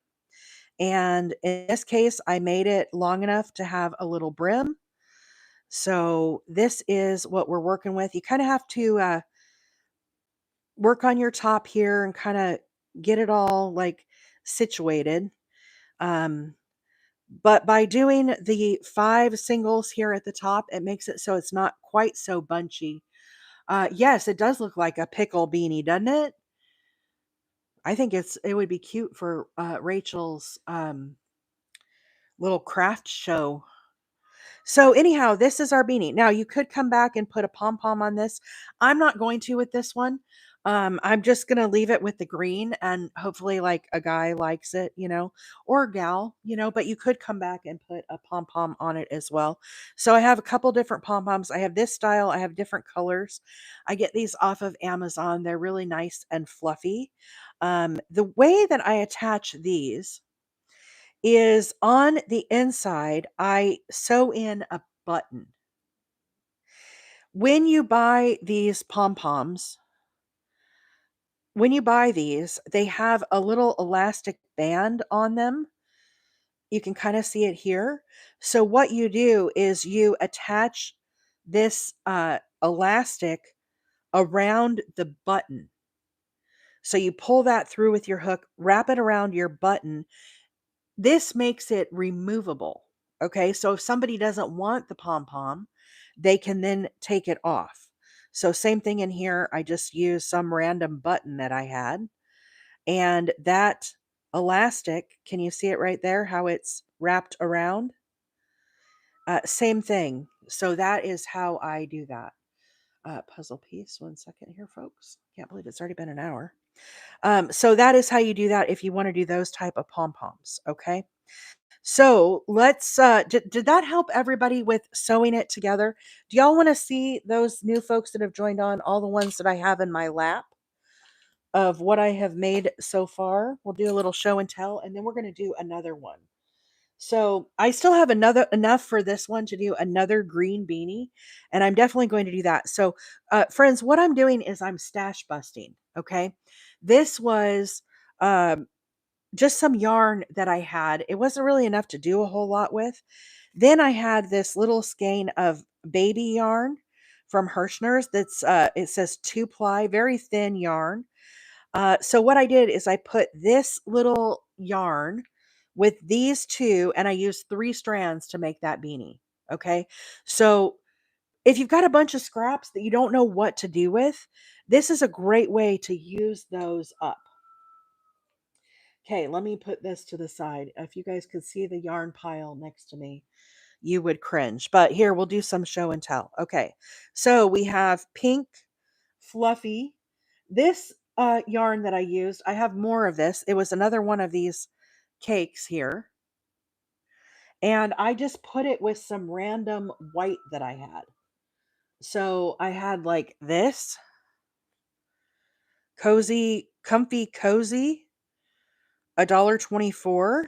And in this case, I made it long enough to have a little brim. So this is what we're working with. You kind of have to work on your top here and kind of get it all like situated. Um, but by doing the 5 singles here at the top, it makes it so it's not quite so bunchy. Yes, it does look like a pickle beanie, doesn't it? I think it would be cute for Rachel's little craft show. So anyhow, this is our beanie. Now you could come back and put a pom-pom on this. I'm not going to with this one. I'm just going to leave it with the green and hopefully like a guy likes it, or a gal, but you could come back and put a pom-pom on it as well. So I have a couple different pom-poms. I have this style. I have different colors. I get these off of Amazon. They're really nice and fluffy. The way that I attach these is on the inside, I sew in a button. When you buy these pom-poms, when you buy these, they have a little elastic band on them. You can kind of see it here. So what you do is you attach this elastic around the button. So you pull that through with your hook, wrap it around your button. This makes it removable. Okay, so if somebody doesn't want the pom-pom, they can then take it off. So same thing in here. I just used some random button that I had. And that elastic, can you see it right there, how it's wrapped around? Same thing. So that is how I do that. Puzzle piece. 1 second here, folks. Can't believe it's already been an hour. So that is how you do that if you want to do those type of pom-poms. Okay. So let's, did that help everybody with sewing it together? Do y'all want to see those new folks that have joined on, all the ones that I have in my lap of what I have made so far? We'll do a little show and tell, and then we're going to do another one. So I still have enough for this one to do another green beanie, and I'm definitely going to do that. So, friends, what I'm doing is I'm stash busting. Okay, this was just some yarn that I had. It wasn't really enough to do a whole lot with. Then I had this little skein of baby yarn from Hirschner's. That's it says 2-ply, very thin yarn. So what I did is I put this little yarn with these two, and I used 3 strands to make that beanie. Okay. So if you've got a bunch of scraps that you don't know what to do with, this is a great way to use those up. Okay, let me put this to the side. If you guys could see the yarn pile next to me, you would cringe. But here, we'll do some show and tell. Okay, so we have pink, fluffy. This yarn that I used, I have more of this. It was another one of these cakes here. And I just put it with some random white that I had. So I had like this cozy, comfy, cozy, $1.24.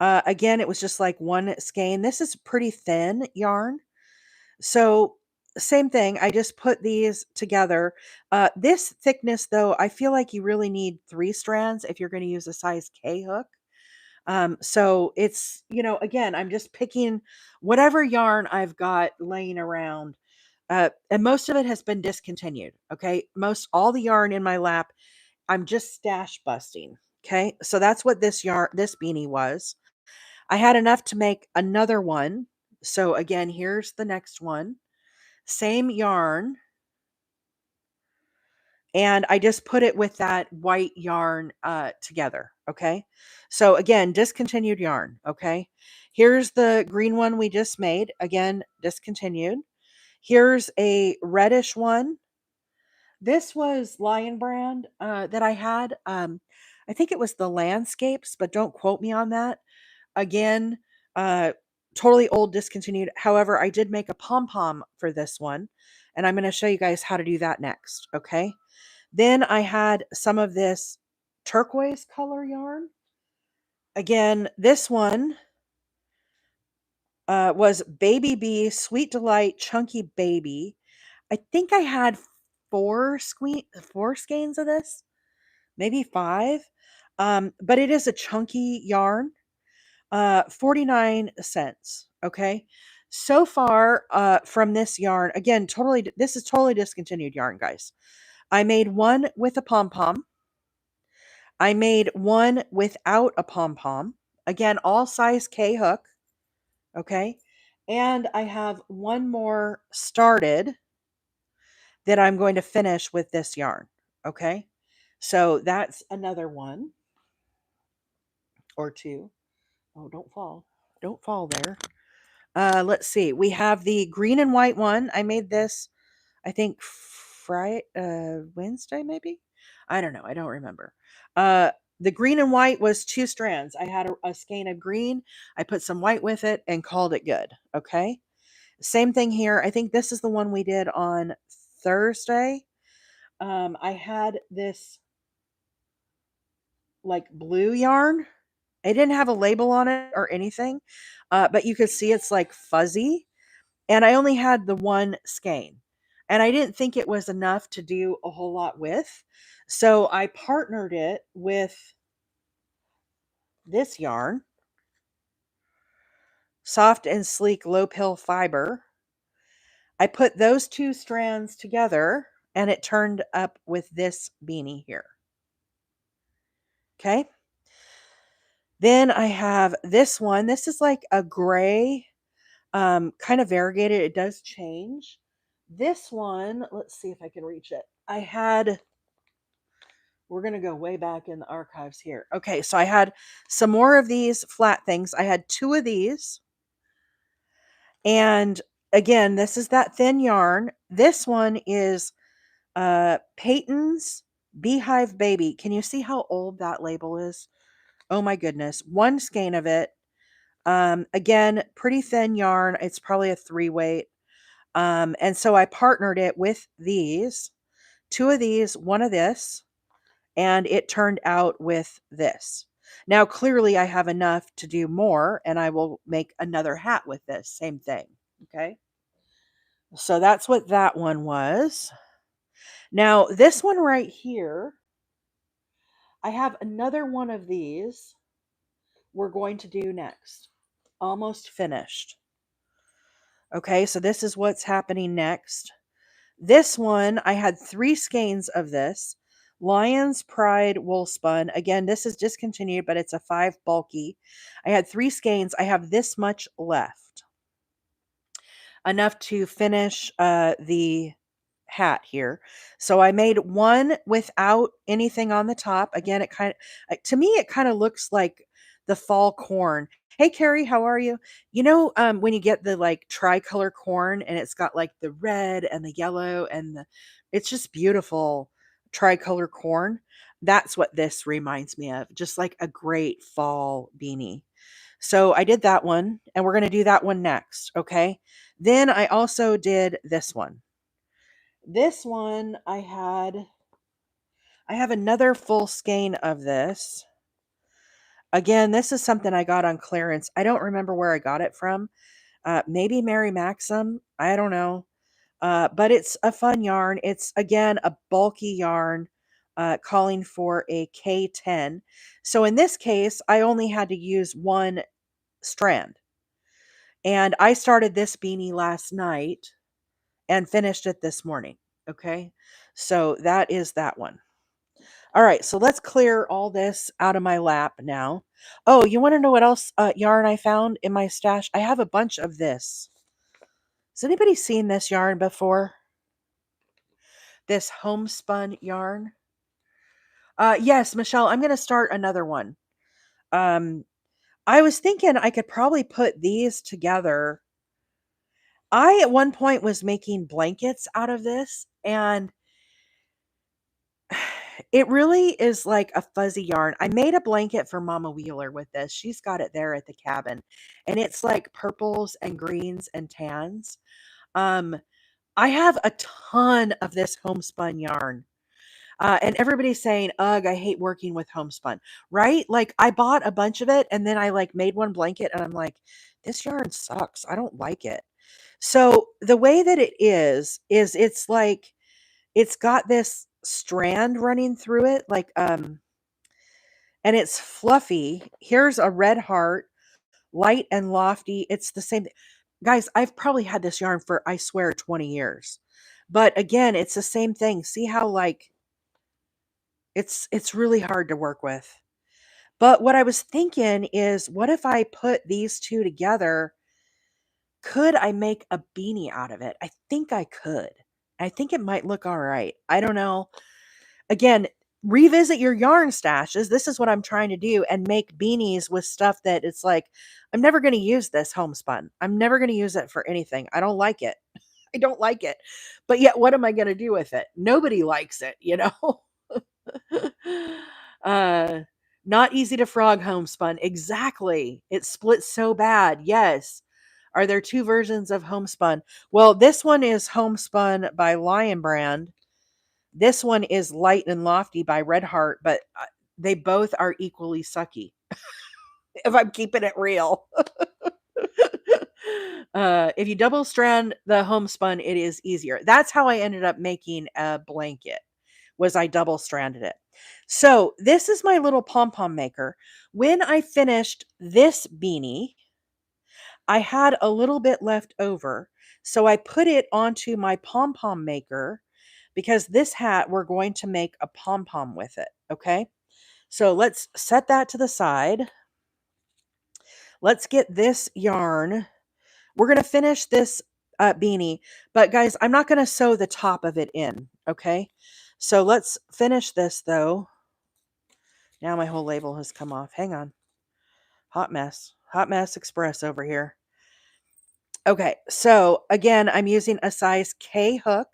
Again, it was just like one skein. This is pretty thin yarn. So same thing. I just put these together. This thickness, though, I feel like you really need 3 strands if you're going to use a size K hook. So it's, again, I'm just picking whatever yarn I've got laying around. And most of it has been discontinued. Okay. Most all the yarn in my lap, I'm just stash busting. Okay. So that's what this beanie was. I had enough to make another one. So again, here's the next one. Same yarn. And I just put it with that white yarn together. Okay. So again, discontinued yarn. Okay. Here's the green one we just made. Again, discontinued. Here's a reddish one. This was Lion Brand that I had. I think it was the landscapes, but don't quote me on that. Again, uh, totally old, discontinued. However, I did make a pom-pom for this one, and I'm going to show you guys how to do that next. Okay. Then I had some of this turquoise color yarn. Again, this one was Baby Bee Sweet Delight Chunky Baby. I think I had four skeins of this, maybe 5. But it is a chunky yarn. 49 cents. Okay. So far, from this yarn, again, this is totally discontinued yarn, guys. I made one with a pom pom. I made one without a pom pom. Again, all size K hook. Okay. And I have one more started that I'm going to finish with this yarn. Okay. So that's another one or two. Oh, don't fall. Don't fall there. Let's see. We have the green and white one. I made this, I think, Friday, Wednesday, maybe. I don't know. I don't remember. The green and white was 2 strands. I had a skein of green. I put some white with it and called it good. Okay. Same thing here. I think this is the one we did on Thursday. I had this like blue yarn. It didn't have a label on it or anything, but you could see it's like fuzzy. And I only had the one skein. And I didn't think it was enough to do a whole lot with. So I partnered it with this yarn, soft and sleek low pill fiber. I put those 2 strands together and it turned up with this beanie here. Okay. Then I have this one. This is like a gray, kind of variegated. It does change. This one, let's see if I can reach it. We're going to go way back in the archives here. Okay, so I had some more of these flat things. I had 2 of these. And again, this is that thin yarn. This one is Peyton's Beehive Baby. Can you see how old that label is? Oh my goodness. One skein of it. Again, pretty thin yarn. It's probably a 3 weight. And so I partnered it with these, 2 of these, 1 of this, and it turned out with this. Now, clearly I have enough to do more, and I will make another hat with this, same thing. Okay. So that's what that one was. Now, this one right here, I have another one of these we're going to do next. Almost finished. Okay, so this is what's happening next. This one, I had 3 skeins of this. Lion's Pride wool spun. Again, this is discontinued, but it's a 5 bulky. I had 3 skeins. I have this much left. Enough to finish the hat here. So I made one without anything on the top. Again, it kind of, to me, it kind of looks like the fall corn. Hey, Carrie, how are you? You know, when you get the like tricolor corn and it's got like the red and the yellow and it's just beautiful tricolor corn. That's what this reminds me of. Just like a great fall beanie. So I did that one and we're going to do that one next. Okay. Then I also did this one. This one I have another full skein of this. Again, this is something I got on clearance. I don't remember where I got it from. Maybe Mary Maxim. I don't know. But it's a fun yarn. It's again a bulky yarn, calling for a K10. So in this case, I only had to use one strand. And I started this beanie last night and finished it this morning. Okay. So that is that one. All right, so let's clear all this out of my lap now. Oh, you want to know what else yarn I found in my stash? I have a bunch of this. Has anybody seen this yarn before? This homespun yarn? Yes, Michelle, I'm going to start another one. I was thinking I could probably put these together. I, at one point, was making blankets out of this, and it really is like a fuzzy yarn. I made a blanket for Mama Wheeler with this. She's got it there at the cabin. And it's like purples and greens and tans. Um, I have a ton of this homespun yarn. And everybody's saying, ugh, I hate working with homespun, right? Like I bought a bunch of it and then I like made one blanket and I'm like, this yarn sucks. I don't like it. So the way that it is it's like it's got this strand running through it, like, and it's fluffy. Here's a red heart, light and lofty. It's the same. Guys, I've probably had this yarn for, I swear, 20 years. But again, it's the same thing. See how like it's really hard to work with. But what I was thinking is, what if I put these two together? Could I make a beanie out of it? I think I could. I think it might look all right. I don't know. Again, revisit your yarn stashes. This is what I'm trying to do, and make beanies with stuff that it's like, I'm never going to use this homespun. I'm never going to use it for anything. I don't like it. I don't like it. But yet, what am I going to do with it? Nobody likes it, you know? uh, Not easy to frog homespun. Exactly. It splits so bad. Yes. Are there 2 versions of homespun? Well, this one is homespun by Lion Brand. This one is Light and Lofty by Red Heart, but they both are equally sucky, if I'm keeping it real. If you double strand the homespun, it is easier. That's how I ended up making a blanket, was I double stranded it. So this is my little pom-pom maker. When I finished this beanie, I had a little bit left over. So I put it onto my pom-pom maker, because this hat, we're going to make a pom-pom with it. Okay. So let's set that to the side. Let's get this yarn. We're going to finish this beanie, but guys, I'm not going to sew the top of it in. Okay. So let's finish this though. Now my whole label has come off. Hang on. Hot mess express over here. Okay, so again, I'm using a size K hook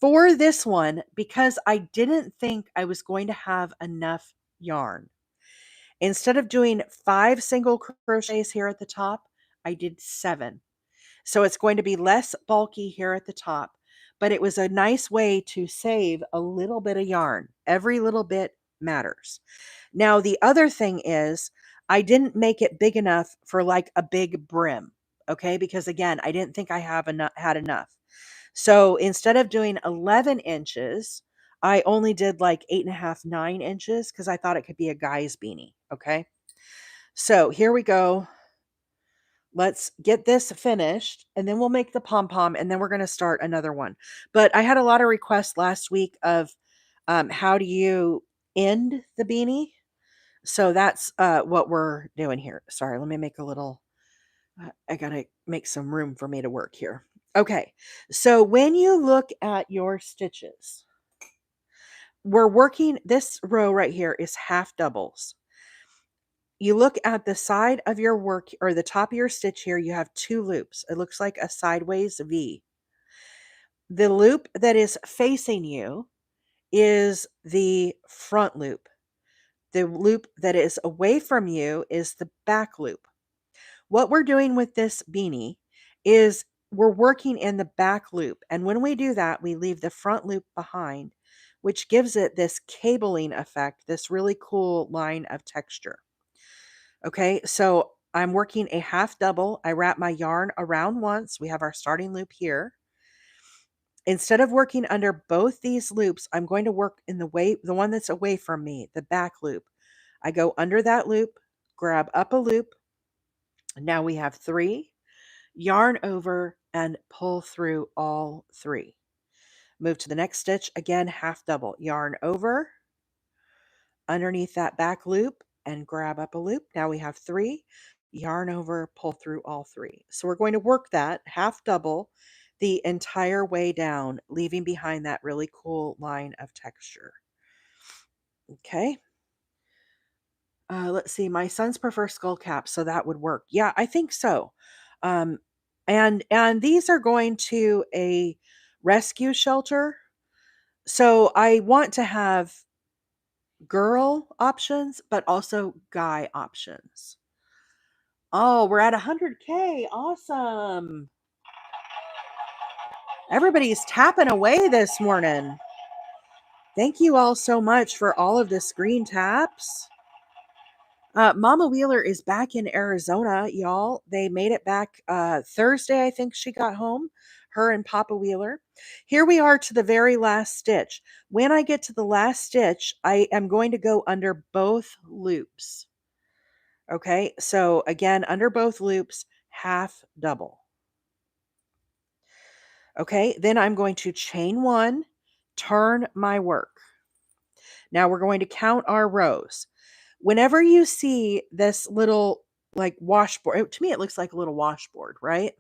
for this one because I didn't think I was going to have enough yarn. Instead of doing 5 single crochets here at the top, I did 7. So it's going to be less bulky here at the top, but it was a nice way to save a little bit of yarn. Every little bit matters. Now, the other thing is I didn't make it big enough for like a big brim. Okay, because again, I didn't think I had enough. So instead of doing 11 inches, I only did like 8.5, 9 inches because I thought it could be a guy's beanie. Okay, so here we go. Let's get this finished and then we'll make the pom pom and then we're going to start another one. But I had a lot of requests last week of how do you end the beanie? So that's what we're doing here. Sorry, let me make a little, I got to make some room for me to work here. Okay, so when you look at your stitches, we're working, this row right here is half doubles. You look at the side of your work or the top of your stitch here, you have 2 loops. It looks like a sideways V. The loop that is facing you is the front loop. The loop that is away from you is the back loop. What we're doing with this beanie is we're working in the back loop. And when we do that, we leave the front loop behind, which gives it this cabling effect, this really cool line of texture. Okay, so I'm working a half double. I wrap my yarn around once. We have our starting loop here. Instead of working under both these loops, I'm going to work in the one that's away from me, the back loop. I go under that loop, grab up a loop. Now we have 3, yarn over and pull through all 3. Move to the next stitch, again, half double, yarn over, underneath that back loop and grab up a loop. Now we have 3, yarn over, pull through all 3. So we're going to work that half double the entire way down, leaving behind that really cool line of texture. Okay. Let's see. My sons prefer skull caps, so that would work. Yeah, I think so. Um, and these are going to a rescue shelter. So I want to have girl options, but also guy options. Oh, we're at 100K. Awesome. Everybody's tapping away this morning. Thank you all so much for all of the screen taps. Mama Wheeler is back in Arizona, y'all. They made it back Thursday, I think she got home, her and Papa Wheeler. Here we are to the very last stitch. When I get to the last stitch, I am going to go under both loops. Okay, so again, under both loops, half double. Okay, then I'm going to chain 1, turn my work. Now we're going to count our rows. Whenever you see this little like washboard, to me it looks like a little washboard, right?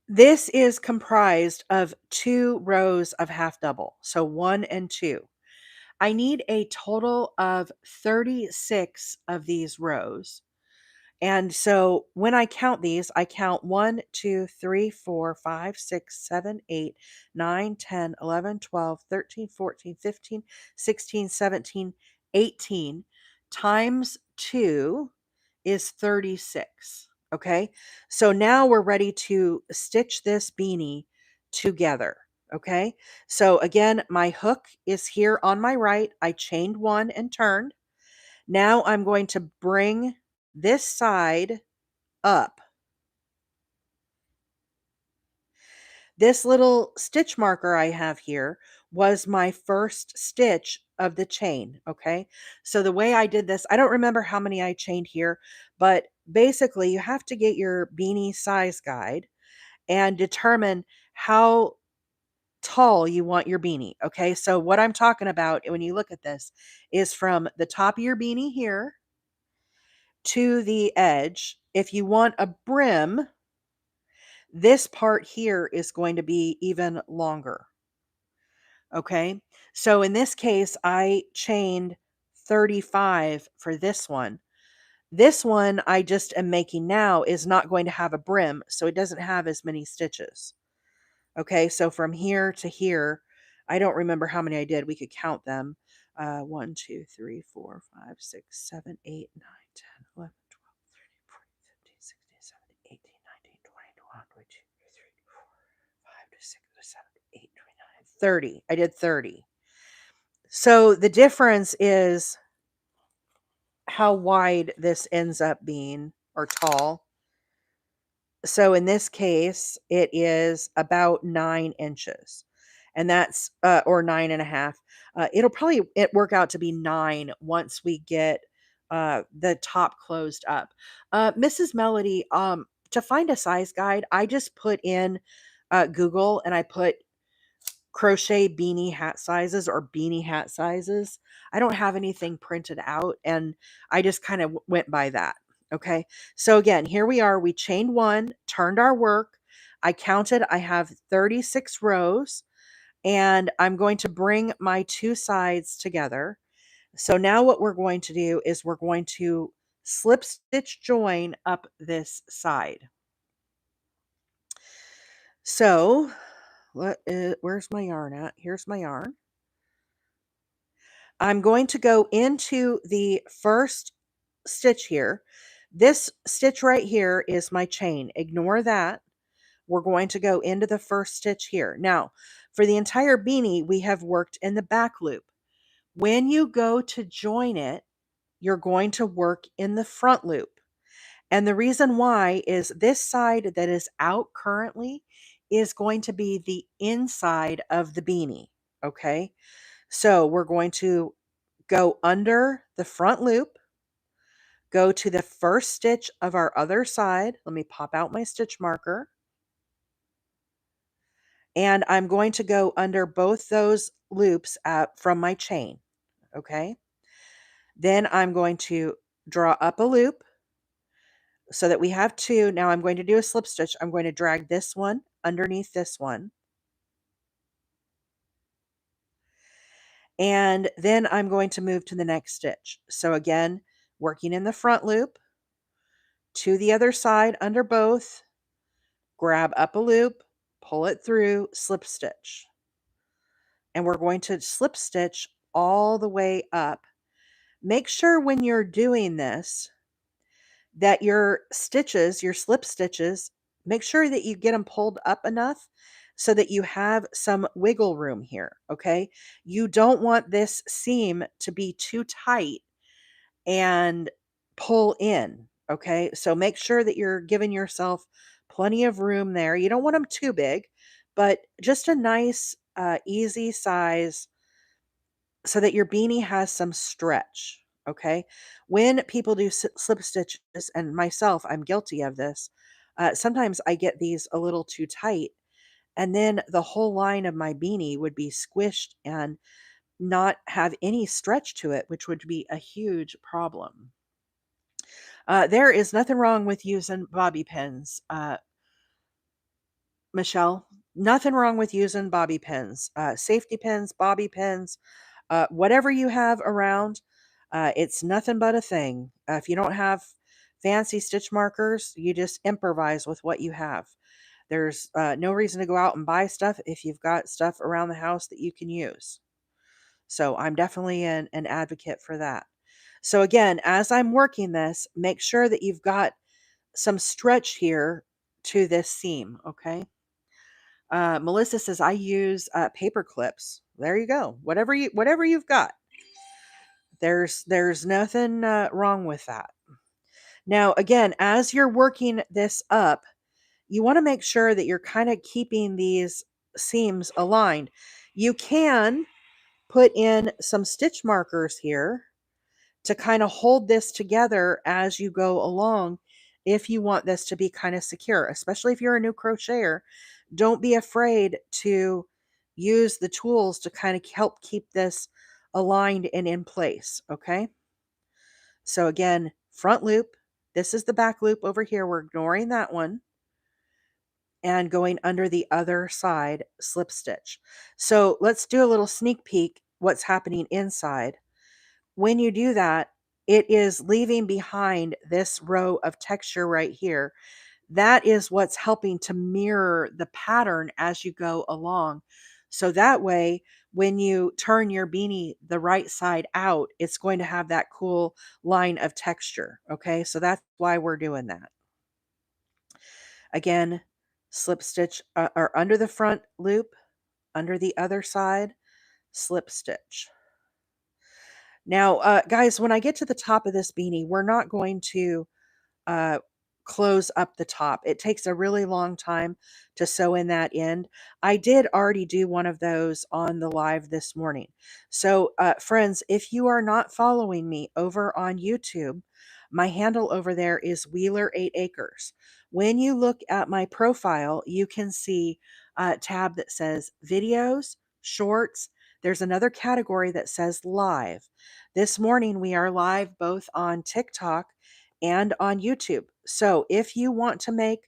This is comprised of 2 rows of half double, so 1 and 2. I need a total of 36 of these rows. And so when I count these, I count 1, 2, 3, 4, 5, 6, 7, 8, 9, 10, 11, 12, 13, 14, 15, 16, 17, 18 times 2 is 36. Okay. So now we're ready to stitch this beanie together. Okay. So again, my hook is here on my right. I chained 1 and turned. Now I'm going to bring this side up. This little stitch marker I have here was my first stitch of the chain, okay? So the way I did this, I don't remember how many I chained here, but basically you have to get your beanie size guide and determine how tall you want your beanie, okay? So what I'm talking about when you look at this is from the top of your beanie here to the edge. If you want a brim, this part here is going to be even longer. Okay. So in this case, I chained 35 for this one. This one I just am making now is not going to have a brim, so it doesn't have as many stitches. Okay, so from here to here, I don't remember how many I did. We could count them. 1, 2, 3, 4, 5, 6, 7, 8, 9, 10, 11, 12, 13, 14, 15, 16, 17, 18, 19, 20, 21, 22, 23, 24, 5, 6, 7, 8, 29, 30. I did 30. So the difference is how wide this ends up being, or tall. So in this case, it is about 9 inches, and that's or 9.5. It'll probably work out to be 9 once we get the top closed up. Mrs. Melody, to find a size guide, I just put in Google and I put crochet beanie hat sizes or beanie hat sizes. I don't have anything printed out, and I just kind of went by that. Okay. So again, here we are. We chained one, turned our work. I counted, I have 36 rows, and I'm going to bring my two sides together. So now what we're going to do is we're going to slip stitch join up this side. So where's my yarn at? Here's my yarn. I'm going to go into the first stitch here. This stitch right here is my chain. Ignore that. We're going to go into the first stitch here. Now, for the entire beanie, we have worked in the back loop. When you go to join it, you're going to work in the front loop. And the reason why is this side that is out currently is going to be the inside of the beanie. Okay. So we're going to go under the front loop, go to the first stitch of our other side. Let me pop out my stitch marker. And I'm going to go under both those loops from my chain. Okay. Then I'm going to draw up a loop so that we have two. Now I'm going to do a slip stitch. I'm going to drag this one underneath this one. And then I'm going to move to the next stitch. So again, working in the front loop to the other side under both, grab up a loop, pull it through, slip stitch. And we're going to slip stitch all the way up. Make sure when you're doing this that your stitches, your slip stitches, make sure that you get them pulled up enough so that you have some wiggle room here, okay? You don't want this seam to be too tight and pull in, okay? So make sure that you're giving yourself plenty of room there. You don't want them too big, but just a nice, easy size so that your beanie has some stretch, okay? When people do slip stitches, and myself, I'm guilty of this, sometimes I get these a little too tight, and then the whole line of my beanie would be squished and not have any stretch to it, which would be a huge problem. There is nothing wrong with using bobby pins, Michelle. Nothing wrong with using bobby pins, safety pins, bobby pins, whatever you have around. It's nothing but a thing. If you don't have fancy stitch markers, you just improvise with what you have. There's no reason to go out and buy stuff if you've got stuff around the house that you can use. So I'm definitely an advocate for that. So again, as I'm working this, make sure that you've got some stretch here to this seam, okay? Melissa says I use paper clips. There you go. Whatever you've got. There's nothing wrong with that. Now, again, as you're working this up, you want to make sure that you're kind of keeping these seams aligned. You can put in some stitch markers here to kind of hold this together as you go along if you want this to be kind of secure, especially if you're a new crocheter. Don't be afraid to use the tools to kind of help keep this aligned and in place, okay? So again, front loop, this is the back loop over here. We're ignoring that one and going under the other side slip stitch. So let's do a little sneak peek what's happening inside. When you do that, it is leaving behind this row of texture right here. That is what's helping to mirror the pattern as you go along. So that way, when you turn your beanie the right side out, it's going to have that cool line of texture. Okay, so that's why we're doing that. Again, slip stitch or under the front loop, under the other side, slip stitch. Now, guys, when I get to the top of this beanie, we're not going to uh, close up the top. It takes a really long time to sew in that end. I did already do one of those on the live this morning. So, friends, if you are not following me over on YouTube, my handle over there is Wheeler 8 Acres. When you look at my profile, you can see a tab that says videos, shorts. There's another category that says live. This morning, we are live both on TikTok and on YouTube. So if you want to make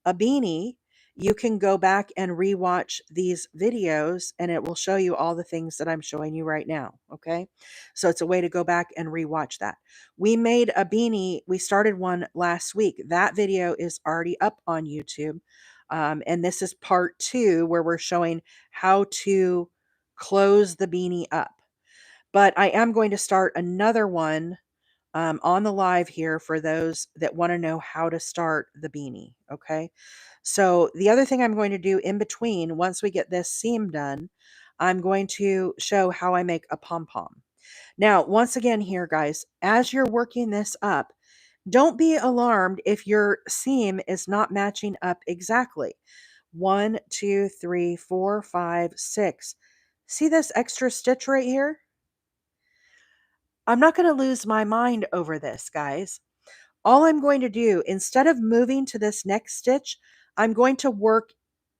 a beanie, you can go back and rewatch these videos and it will show you all the things that I'm showing you right now. Okay. So it's a way to go back and rewatch that. We made a beanie. We started one last week. That video is already up on YouTube. And this is part 2 where we're showing how to close the beanie up. But I am going to start another one on the live here for those that want to know how to start the beanie. Okay. So the other thing I'm going to do in between, once we get this seam done, I'm going to show how I make a pom-pom. Now, once again here, guys, as you're working this up, don't be alarmed if your seam is not matching up exactly. 1, 2, 3, 4, 5, 6. See this extra stitch right here? I'm not going to lose my mind over this, guys. All I'm going to do, instead of moving to this next stitch, I'm going to work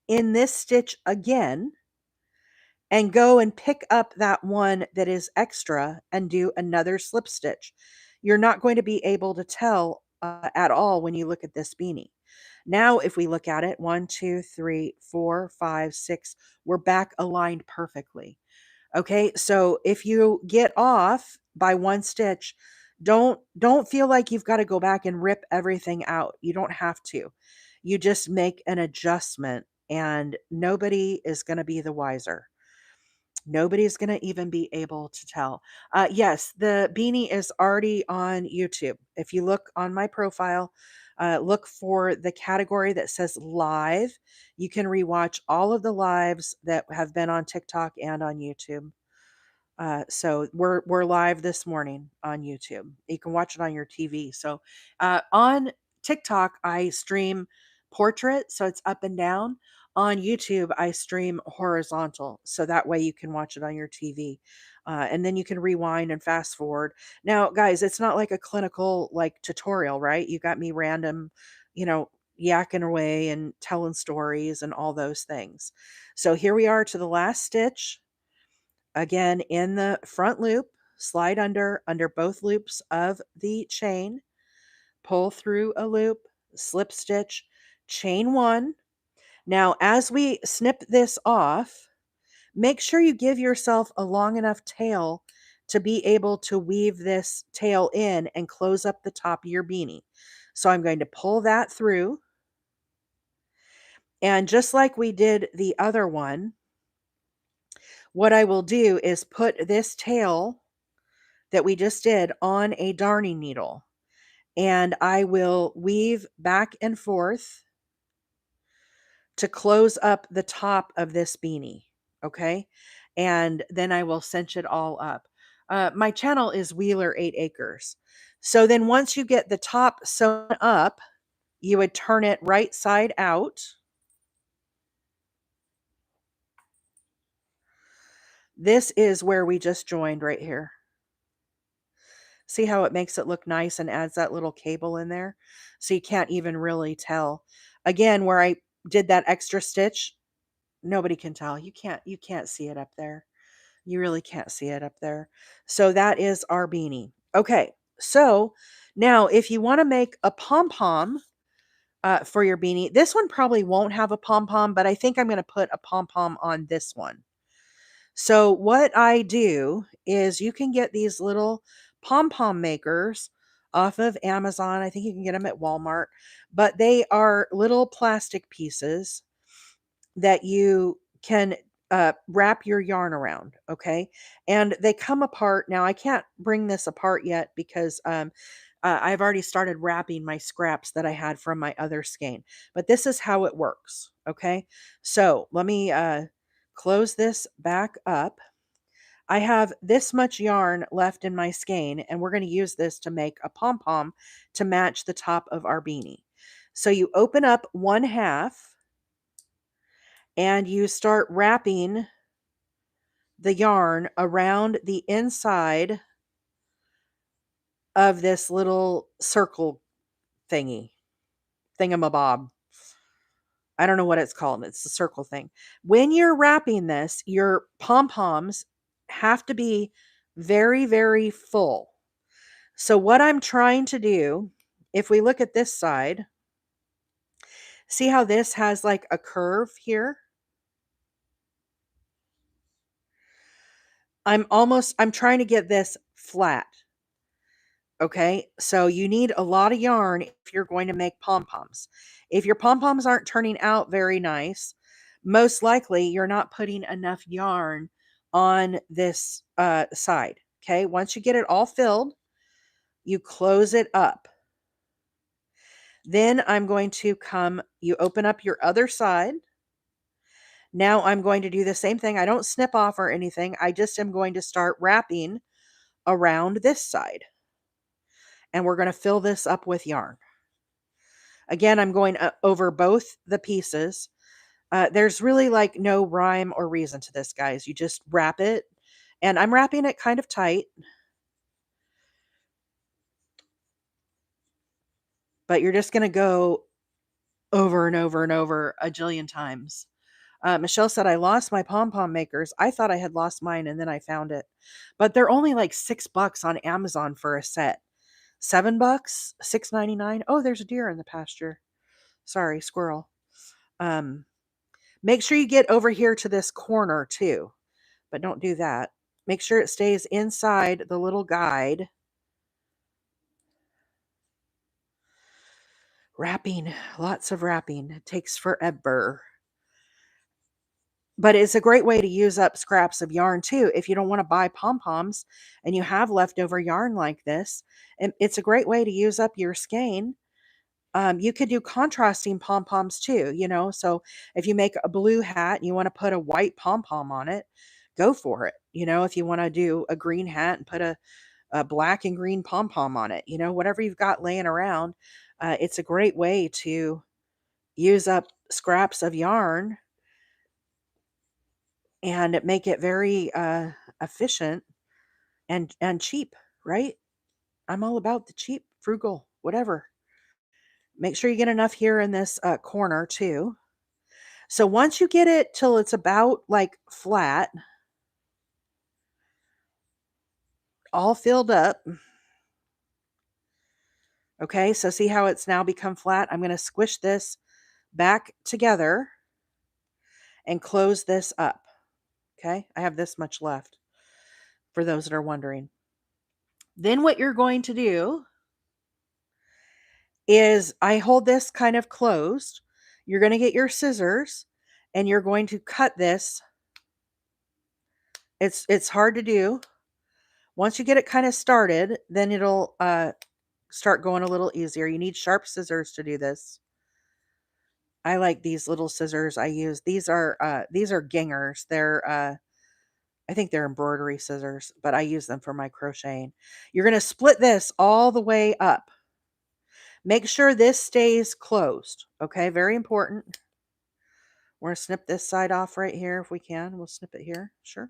in this stitch again and go and pick up that one that is extra and do another slip stitch. You're not going to be able to tell at all when you look at this beanie. Now, if we look at it, 1, 2, 3, 4, 5, 6, we're back aligned perfectly. Okay, so if you get off by one stitch, don't feel like you've got to go back and rip everything out. You don't have to. You just make an adjustment and nobody is going to be the wiser. Nobody's going to even be able to tell. Yes, the beanie is already on YouTube. If you look on my profile, look for the category that says live. You can rewatch all of the lives that have been on TikTok and on YouTube. So we're live this morning on YouTube. You can watch it on your TV. So on TikTok, I stream portrait, so it's up and down. On YouTube, I stream horizontal, so that way you can watch it on your TV. And then you can rewind and fast forward. Now, guys, it's not like a clinical like tutorial, right? You got me random, you know, yakking away and telling stories and all those things. So here we are to the last stitch. Again, in the front loop, slide under both loops of the chain, pull through a loop, slip stitch, chain 1. Now, as we snip this off, make sure you give yourself a long enough tail to be able to weave this tail in and close up the top of your beanie. So I'm going to pull that through. And just like we did the other one, what I will do is put this tail that we just did on a darning needle. And I will weave back and forth to close up the top of this beanie. Okay. And then I will cinch it all up. My channel is Wheeler 8 Acres. So then once you get the top sewn up, you would turn it right side out. This is where we just joined right here. See how it makes it look nice and adds that little cable in there? So you can't even really tell. Again, where I did that extra stitch, nobody can tell. You can't see it up there. You really can't see it up there. So that is our beanie. Okay. So now if you want to make a pom-pom for your beanie, this one probably won't have a pom-pom, but I think I'm going to put a pom-pom on this one. So what I do is you can get these little pom-pom makers off of Amazon. I think you can get them at Walmart, but they are little plastic pieces that you can wrap your yarn around. Okay. And they come apart. Now, I can't bring this apart yet because I've already started wrapping my scraps that I had from my other skein, but this is how it works. Okay. So let me close this back up. I have this much yarn left in my skein, and we're going to use this to make a pom-pom to match the top of our beanie. So you open up one half and you start wrapping the yarn around the inside of this little circle thingamabob. I don't know what it's called. It's the circle thing. When you're wrapping this, your pom-poms have to be very, very full. So what I'm trying to do, if we look at this side, see how this has like a curve here? I'm trying to get this flat. Okay, so you need a lot of yarn if you're going to make pom-poms. If your pom-poms aren't turning out very nice, most likely you're not putting enough yarn on this side. Okay, once you get it all filled, you close it up. Then I'm going to you open up your other side. Now I'm going to do the same thing. I don't snip off or anything. I just am going to start wrapping around this side. And we're going to fill this up with yarn. Again, I'm going over both the pieces. There's really like no rhyme or reason to this, guys. You just wrap it. And I'm wrapping it kind of tight. But you're just going to go over and over and over a jillion times. Michelle said, I lost my pom-pom makers. I thought I had lost mine and then I found it. But they're only like $6 on Amazon for a set. $7, $6.99. Oh, there's a deer in the pasture. Sorry, squirrel. Make sure you get over here to this corner too, but don't do that. Make sure it stays inside the little guide. Wrapping, lots of wrapping. It takes forever. But it's a great way to use up scraps of yarn too. If you don't want to buy pom-poms and you have leftover yarn like this, and it's a great way to use up your skein. You could do contrasting pom-poms too, so if you make a blue hat and you want to put a white pom-pom on it, go for it. If you want to do a green hat and put a black and green pom-pom on it, whatever you've got laying around, it's a great way to use up scraps of yarn and make it very efficient and cheap, right? I'm all about the cheap, frugal, whatever. Make sure you get enough here in this corner too. So once you get it till it's about like flat, all filled up. Okay, so see how it's now become flat? I'm going to squish this back together and close this up. Okay, I have this much left for those that are wondering. Then what you're going to do is I hold this kind of closed. You're going to get your scissors and you're going to cut this. It's hard to do. Once you get it kind of started, then it'll start going a little easier. You need sharp scissors to do this. I like these little scissors I use. These are gingers. They're I think they're embroidery scissors, but I use them for my crocheting. You're going to split this all the way up. Make sure this stays closed. Okay, very important. We're going to snip this side off right here if we can. We'll snip it here. Sure.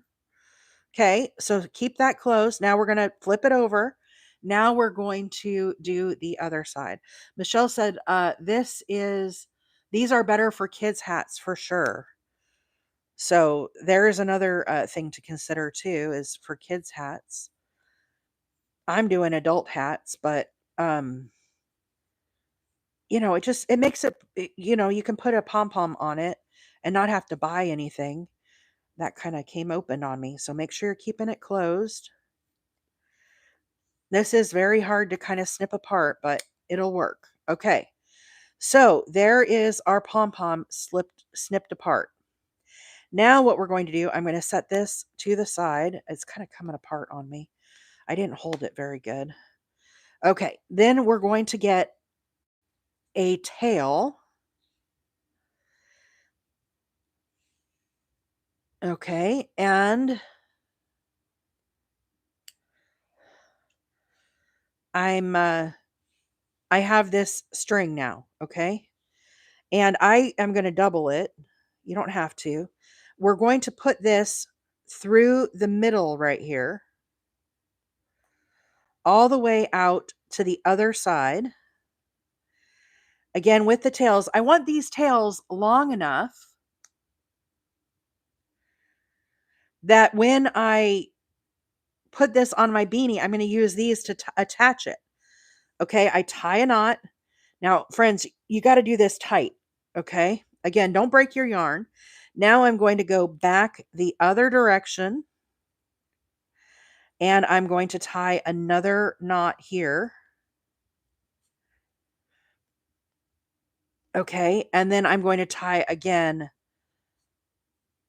Okay, so keep that closed. Now we're going to flip it over. Now we're going to do the other side. Michelle said, these are better for kids' hats for sure. So there is another thing to consider too, is for kids' hats. I'm doing adult hats, but it makes it, you can put a pom-pom on it and not have to buy anything. That kind of came open on me. So make sure you're keeping it closed. This is very hard to kind of snip apart, but it'll work. Okay. So there is our pom-pom snipped apart. Now what we're going to do, I'm going to set this to the side. It's kind of coming apart on me. I didn't hold it very good. Okay, then we're going to get a tail. Okay, and I have this string now, okay? And I am going to double it. You don't have to. We're going to put this through the middle right here, all the way out to the other side. Again, with the tails, I want these tails long enough that when I put this on my beanie, I'm going to use these to attach it. Okay, I tie a knot. Now, friends, you got to do this tight. Okay, again, don't break your yarn. Now I'm going to go back the other direction and I'm going to tie another knot here. Okay, and then I'm going to tie again,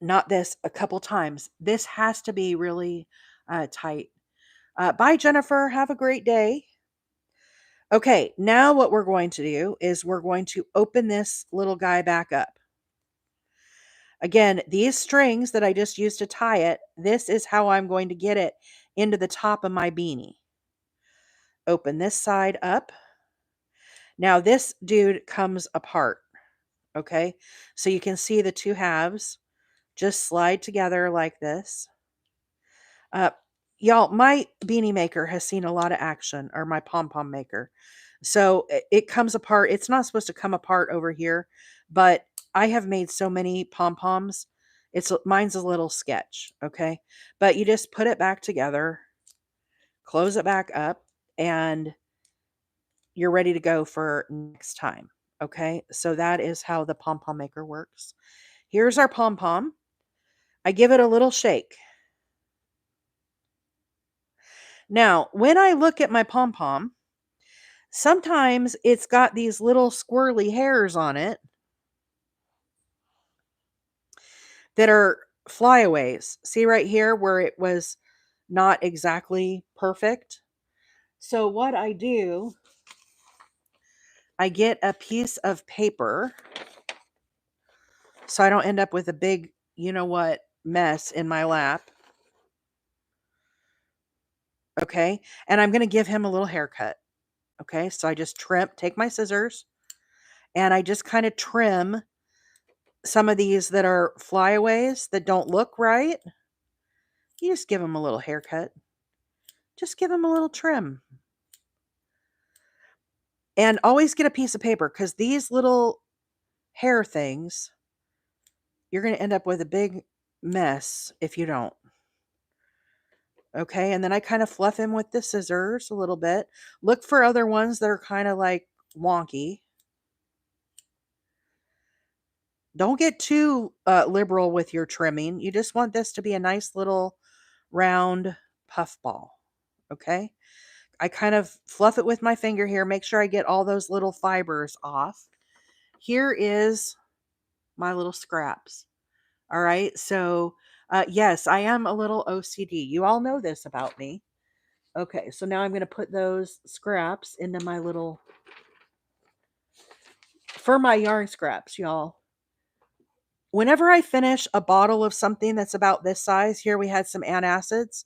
not this, a couple times. This has to be really tight. Bye, Jennifer. Have a great day. Okay, now what we're going to do is we're going to open this little guy back up. Again, these strings that I just used to tie it, this is how I'm going to get it into the top of my beanie. Open this side up. Now this dude comes apart, okay? So you can see the two halves just slide together like this. Uh, y'all, my beanie maker has seen a lot of action, or my pom-pom maker. So it comes apart. It's not supposed to come apart over here, but I have made so many pom-poms. Mine's a little sketch, okay? But you just put it back together, close it back up, and you're ready to go for next time, okay? So that is how the pom-pom maker works. Here's our pom-pom. I give it a little shake. Now, when I look at my pom-pom, sometimes it's got these little squirrely hairs on it that are flyaways. See right here where it was not exactly perfect? So what I do, I get a piece of paper so I don't end up with a big, you know what, mess in my lap. Okay? And I'm going to give him a little haircut. Okay? So I just take my scissors and I just kind of trim some of these that are flyaways that don't look right. You just give them a little haircut. Just give them a little trim. And always get a piece of paper because these little hair things, you're going to end up with a big mess if you don't. Okay, and then I kind of fluff him with the scissors a little bit. Look for other ones that are kind of like wonky. Don't get too liberal with your trimming. You just want this to be a nice little round puff ball. Okay, I kind of fluff it with my finger here. Make sure I get all those little fibers off. Here is my little scraps. All right, so yes, I am a little OCD. You all know this about me. Okay, so now I'm going to put those scraps into my little, for my yarn scraps, y'all. Whenever I finish a bottle of something that's about this size, here we had some antacids,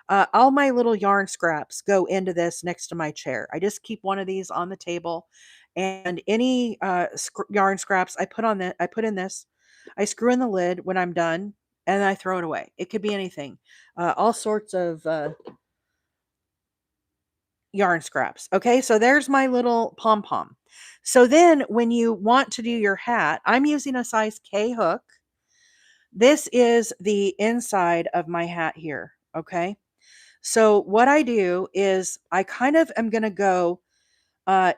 all my little yarn scraps go into this next to my chair. I just keep one of these on the table, and any yarn scraps I put in this. I screw in the lid when I'm done, and I throw it away. It could be anything, all sorts of yarn scraps. Okay, so there's my little pom-pom. So then when you want to do your hat, I'm using a size K hook. This is the inside of my hat here. Okay, so what I do is I kind of am going to go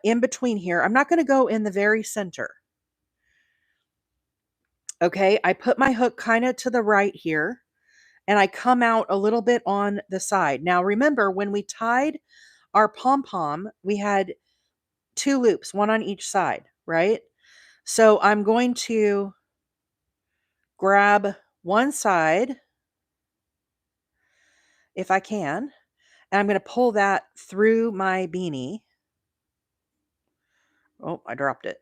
in between here. I'm not going to go in the very center. Okay, I put my hook kind of to the right here and I come out a little bit on the side. Now remember when we tied our pom-pom, we had 2 loops, one on each side, right? So I'm going to grab one side if I can, and I'm going to pull that through my beanie. Oh, I dropped it.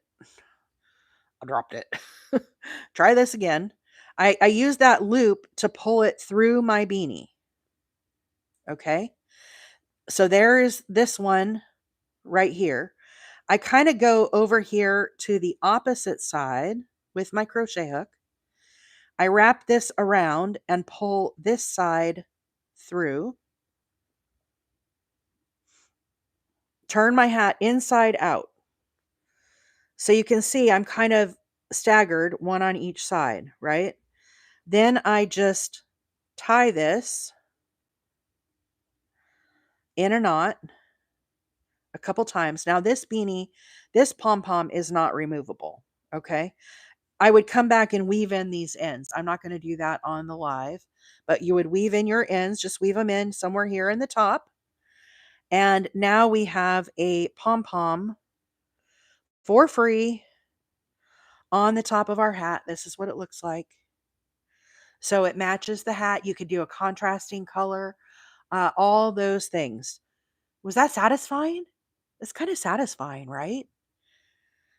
I dropped it. Try this again. I use that loop to pull it through my beanie. Okay. So there is this one right here. I kind of go over here to the opposite side with my crochet hook. I wrap this around and pull this side through. Turn my hat inside out. So you can see I'm kind of staggered, one on each side, right? Then I just tie this in a knot a couple times. Now this beanie, this pom-pom is not removable, okay? I would come back and weave in these ends. I'm not going to do that on the live, but you would weave in your ends, just weave them in somewhere here in the top. And now we have a pom-pom for free on the top of our hat. This is what it looks like. So it matches the hat. You could do a contrasting color, all those things. Was that satisfying? It's kind of satisfying, right?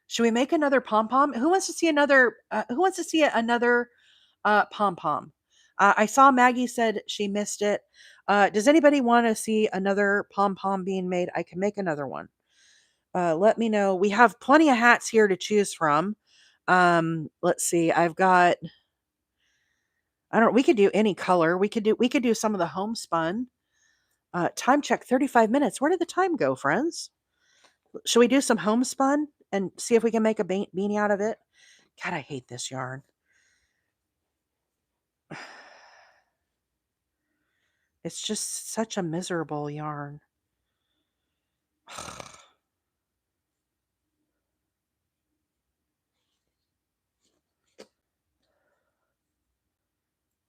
Should we make another pom pom? Who wants to see another? Who wants to see another pom pom? I saw Maggie said she missed it. Does anybody want to see another pom pom being made? I can make another one. Let me know. We have plenty of hats here to choose from. Let's see. I've got. I don't. We could do any color. We could do some of the homespun. Time check 35 minutes. Where did the time go, friends? Should we do some homespun and see if we can make a beanie out of it? God, I hate this yarn. It's just such a miserable yarn.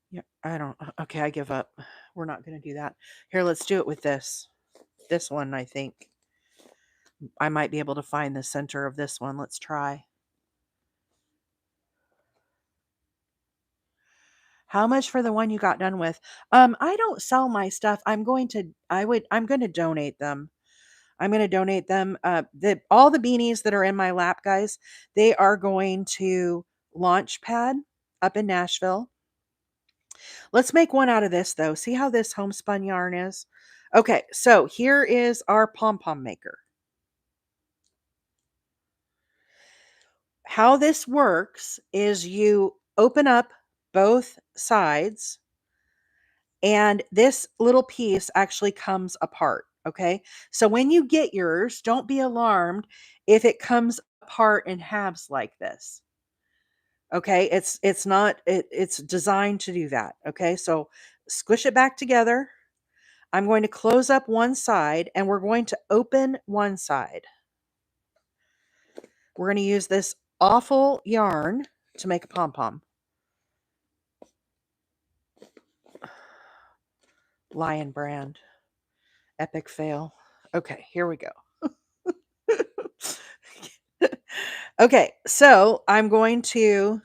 Yeah, I don't. Okay, I give up. We're not going to do that. Here, let's do it with this. This one, I think. I might be able to find the center of this one. Let's try. How much for the one you got done with? I don't sell my stuff. I'm going to donate them. I'm going to donate them. All the beanies that are in my lap, guys, they are going to Launchpad up in Nashville. Let's make one out of this though. See how this homespun yarn is? Okay, so here is our pom-pom maker. How this works is you open up both sides and this little piece actually comes apart. Okay, so when you get yours, don't be alarmed if it comes apart in halves like this. Okay, it's not it's designed to do that. Okay, so squish it back together. I'm going to close up one side and we're going to open one side. We're going to use this awful yarn to make a pom-pom. Lion brand. Epic fail. Okay, here we go. Okay, so I'm going to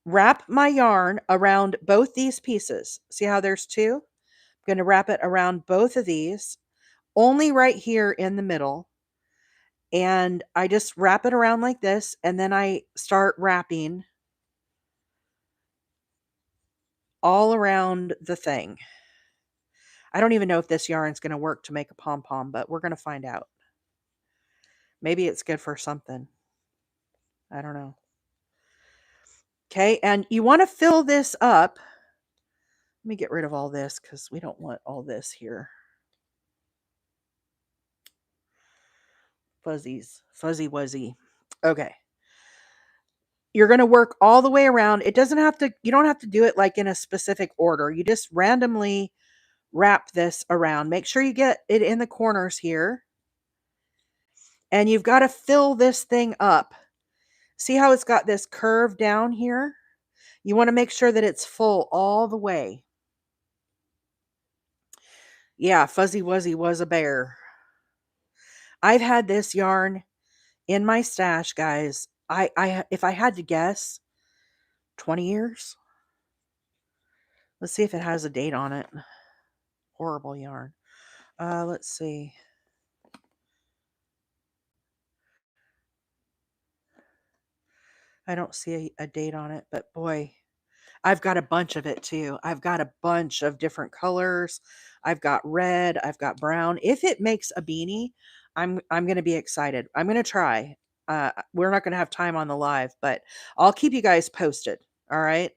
wrap my yarn around both these pieces. See how there's two? I'm going to wrap it around both of these, only right here in the middle. And I just wrap it around like this, and then I start wrapping all around the thing. I don't even know if this yarn's going to work to make a pom-pom, but we're going to find out. Maybe it's good for something. I don't know. Okay, and you want to fill this up. Let me get rid of all this because we don't want all this here. Fuzzies. Fuzzy wuzzy. Okay. You're going to work all the way around. You don't have to do it like in a specific order. You just randomly wrap this around. Make sure you get it in the corners here. And you've got to fill this thing up. See how it's got this curve down here? You want to make sure that it's full all the way. Yeah, Fuzzy Wuzzy was a bear. I've had this yarn in my stash, guys. If I had to guess, 20 years. Let's see if it has a date on it. Horrible yarn. Let's see. I don't see a date on it, but boy, I've got a bunch of it too. I've got a bunch of different colors. I've got red, I've got brown. If it makes a beanie, I'm going to be excited. I'm going to try. We're not going to have time on the live, but I'll keep you guys posted. All right.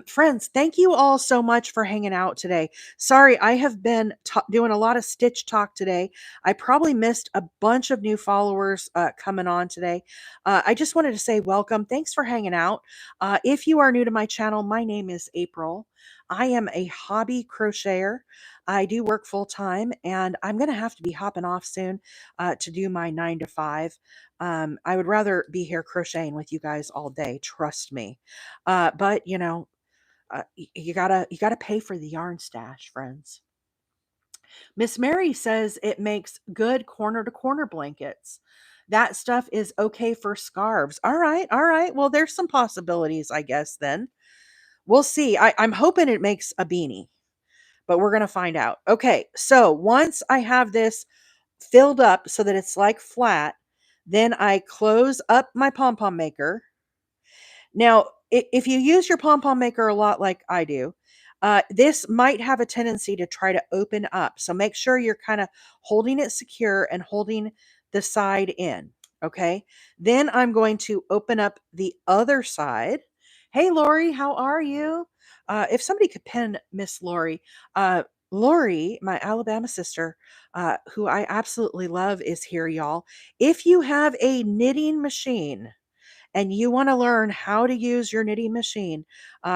Friends, thank you all so much for hanging out today. Sorry, I have been doing a lot of stitch talk today. I probably missed a bunch of new followers coming on today. I just wanted to say welcome. Thanks for hanging out. If you are new to my channel, my name is April. I am a hobby crocheter. I do work full time, and I'm going to have to be hopping off soon to do my 9 to 5. I would rather be here crocheting with you guys all day. Trust me. But you gotta pay for the yarn stash, friends. Miss Mary says it makes good corner to corner blankets. That stuff is okay for scarves. All right, all right. Well, there's some possibilities, I guess. Then we'll see. I'm hoping it makes a beanie, but we're gonna find out. Okay, so once I have this filled up so that it's like flat, then I close up my pom pom maker. Now, if you use your pom pom maker a lot like I do, this might have a tendency to try to open up. So make sure you're kind of holding it secure and holding the side in. Okay. Then I'm going to open up the other side. Hey, Lori, how are you? If somebody could pin Miss Lori, Lori, my Alabama sister, who I absolutely love, is here, y'all. If you have a knitting machine, and you want to learn how to use your knitting machine,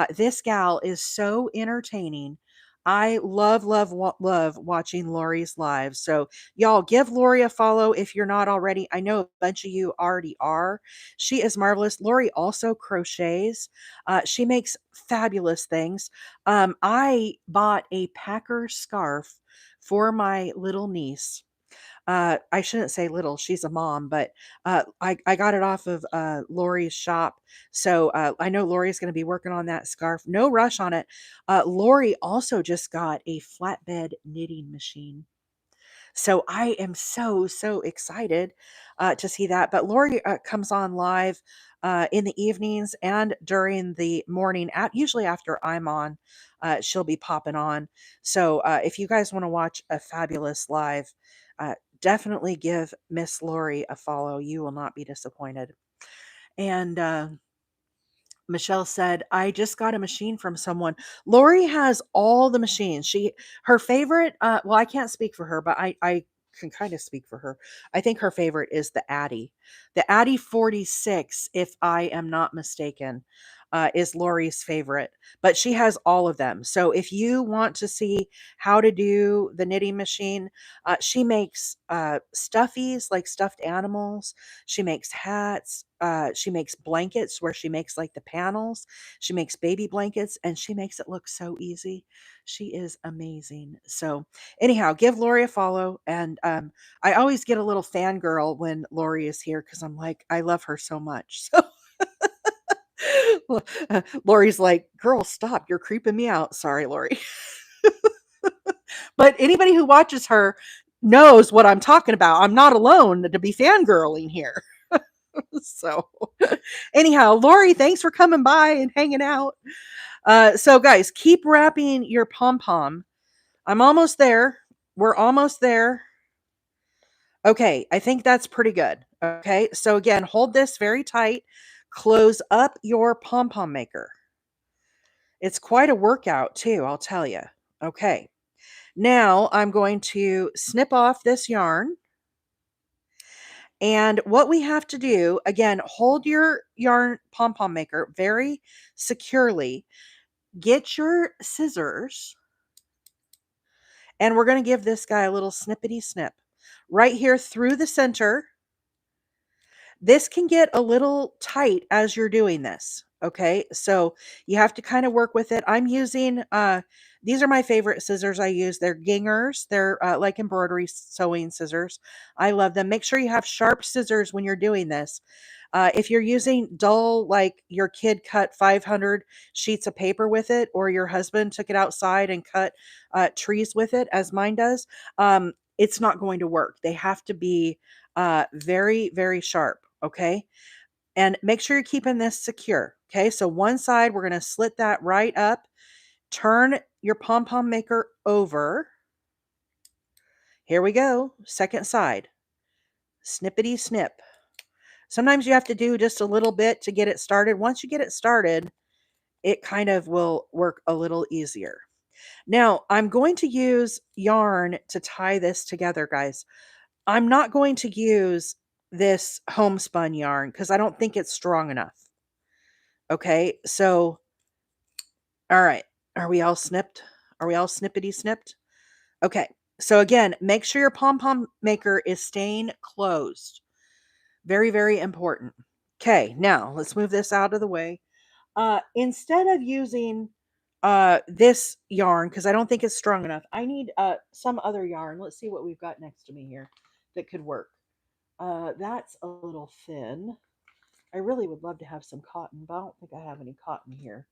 this gal is so entertaining. I love, love, love watching Lori's lives. So, y'all give Lori a follow if you're not already. I know a bunch of you already are. She is marvelous. Lori also crochets. She makes fabulous things. I bought a Packer scarf for my little niece. I shouldn't say little, she's a mom, but I got it off of Lori's shop. So I know Lori's going to be working on that scarf. No rush on it. Lori also just got a flatbed knitting machine. So I am so, so excited to see that. But Lori comes on live in the evenings and during the morning, usually after I'm on, she'll be popping on. So if you guys want to watch a fabulous live, definitely give Miss Lori a follow. You will not be disappointed. And Michelle said, I just got a machine from someone. Lori has all the machines. Her favorite, well, I can't speak for her, but I can kind of speak for her. I think her favorite is the Addy. The Addy 46, if I am not mistaken, is Lori's favorite, but she has all of them. So if you want to see how to do the knitting machine, she makes stuffies, like stuffed animals. She makes hats. She makes blankets where she makes like the panels. She makes baby blankets and she makes it look so easy. She is amazing. So, anyhow, give Lori a follow. And I always get a little fangirl when Lori is here because I'm like, I love her so much. So, Lori's like, girl, stop. You're creeping me out. Sorry, Lori. But anybody who watches her knows what I'm talking about. I'm not alone to be fangirling here. So, anyhow, Lori, thanks for coming by and hanging out. So, guys, keep wrapping your pom pom. I'm almost there. We're almost there. Okay, I think that's pretty good. Okay, so again, hold this very tight. Close up your pom pom maker. It's quite a workout, too, I'll tell you. Okay, now I'm going to snip off this yarn. And what we have to do, again, hold your yarn pom pom maker very securely. Get your scissors, and we're going to give this guy a little snippety snip right here through the center. This can get a little tight as you're doing this. Okay, so you have to kind of work with it. I'm using These are my favorite scissors I use. They're gingers. They're like embroidery sewing scissors. I love them. Make sure you have sharp scissors when you're doing this. If you're using dull, like your kid cut 500 sheets of paper with it, or your husband took it outside and cut trees with it, as mine does, it's not going to work. They have to be very, very sharp. Okay. And make sure you're keeping this secure. Okay. So one side, we're going to slit that right up. Turn your pom-pom maker over. Here we go. Second side. Snippity snip. Sometimes you have to do just a little bit to get it started. Once you get it started, it kind of will work a little easier. Now, I'm going to use yarn to tie this together, guys. I'm not going to use this homespun yarn because I don't think it's strong enough. Okay, so, all right. Are we all snipped? Are we all snippity snipped? Okay, so again, make sure your pom-pom maker is staying closed. Very, very important. Okay, now let's move this out of the way. Instead of using this yarn, because I don't think it's strong enough, I need some other yarn. Let's see what we've got next to me here that could work. That's a little thin. I really would love to have some cotton, but I don't think I have any cotton here.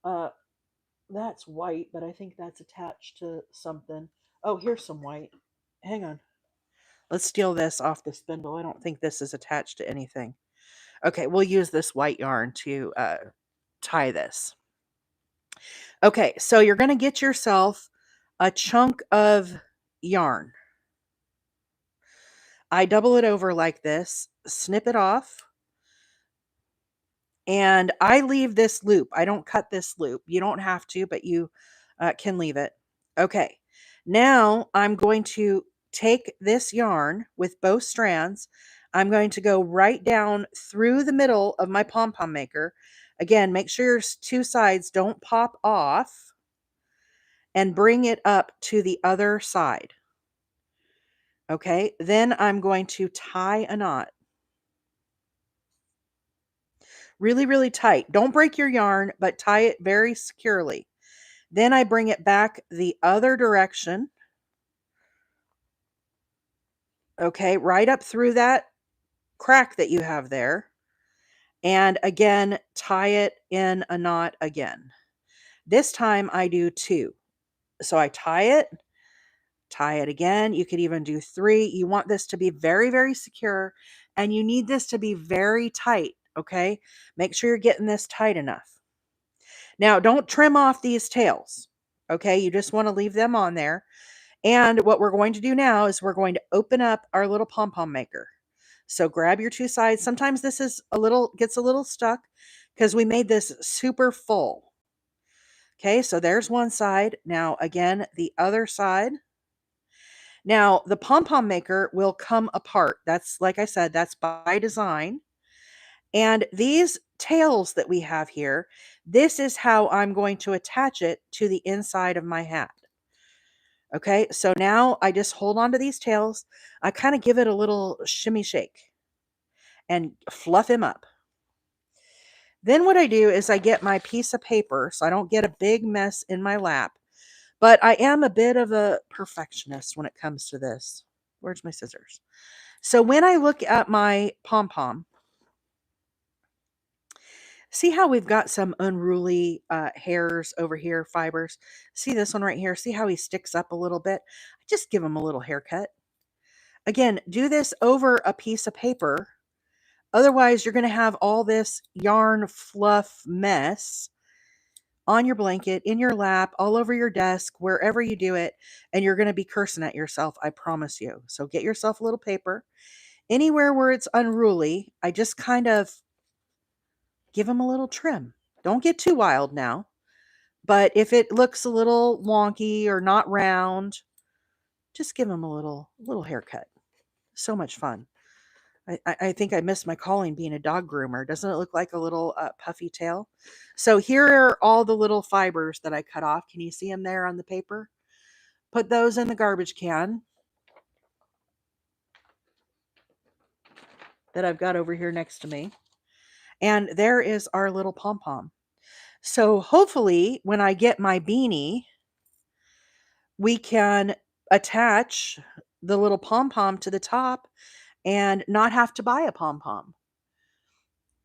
Uh, that's white, but I think that's attached to something. Oh, here's some white. Hang on. Let's steal this off the spindle. I don't think this is attached to anything. Okay, we'll use this white yarn to tie this. Okay, so you're going to get yourself a chunk of yarn. I double it over like this, snip it off, and I leave this loop. I don't cut this loop. You don't have to, but you can leave it. Okay, now I'm going to take this yarn with both strands. I'm going to go right down through the middle of my pom-pom maker. Again, make sure your two sides don't pop off, and bring it up to the other side. Okay, then I'm going to tie a knot. Really, really tight. Don't break your yarn, but tie it very securely. Then I bring it back the other direction. Okay, right up through that crack that you have there. And again, tie it in a knot again. This time I do 2. So I tie it again. You could even do 3. You want this to be very, very secure, and you need this to be very tight. Okay, make sure you're getting this tight enough. Now, don't trim off these tails. Okay, you just want to leave them on there. And what we're going to do now is we're going to open up our little pom-pom maker. So grab your two sides. Sometimes this is gets a little stuck because we made this super full. Okay, so there's one side. Now, again, the other side. Now, the pom-pom maker will come apart. That's, like I said, that's by design. And these tails that we have here, this is how I'm going to attach it to the inside of my hat. Okay, so now I just hold on to these tails. I kind of give it a little shimmy shake and fluff him up. Then what I do is I get my piece of paper so I don't get a big mess in my lap. But I am a bit of a perfectionist when it comes to this. Where's my scissors? So when I look at my pom-pom, see how we've got some unruly hairs over here, fibers? See this one right here? See how he sticks up a little bit? I just give him a little haircut. Again, do this over a piece of paper. Otherwise, you're going to have all this yarn fluff mess on your blanket, in your lap, all over your desk, wherever you do it, and you're going to be cursing at yourself, I promise you. So get yourself a little paper. Anywhere where it's unruly, I just kind of give them a little trim. Don't get too wild now. But if it looks a little wonky or not round, just give them a little haircut. So much fun. I think I missed my calling being a dog groomer. Doesn't it look like a little puffy tail? So here are all the little fibers that I cut off. Can you see them there on the paper? Put those in the garbage can that I've got over here next to me. And there is our little pom-pom. So hopefully when I get my beanie, we can attach the little pom-pom to the top and not have to buy a pom-pom.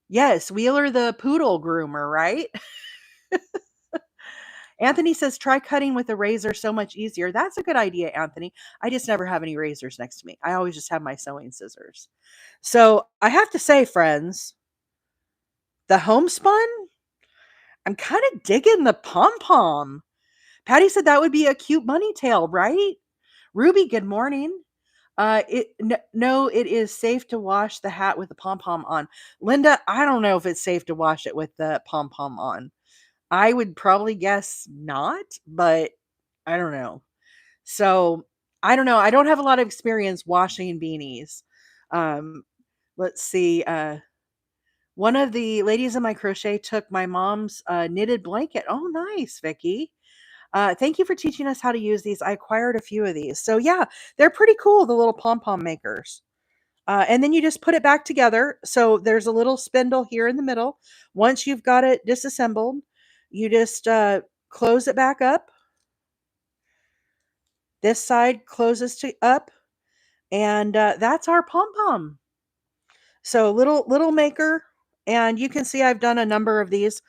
Yes, Wheeler the poodle groomer, right? Anthony says, try cutting with a razor, so much easier. That's a good idea, Anthony. I just never have any razors next to me. I always just have my sewing scissors. So I have to say, friends, the homespun, I'm kind of digging the pom pom. Patty said that would be a cute bunny tail, right? Ruby, good morning. No, it is safe to wash the hat with the pom pom on. Linda, I don't know if it's safe to wash it with the pom pom on. I would probably guess not, but I don't know. So I don't know. I don't have a lot of experience washing beanies. Um, let's see. One of the ladies in my crochet took my mom's knitted blanket. Oh, nice, Vicky. Thank you for teaching us how to use these. I acquired a few of these. So yeah, they're pretty cool, the little pom-pom makers. And then you just put it back together. So there's a little spindle here in the middle. Once you've got it disassembled, you just close it back up. This side closes to up, and that's our pom-pom. So little maker, and you can see I've done a number of these.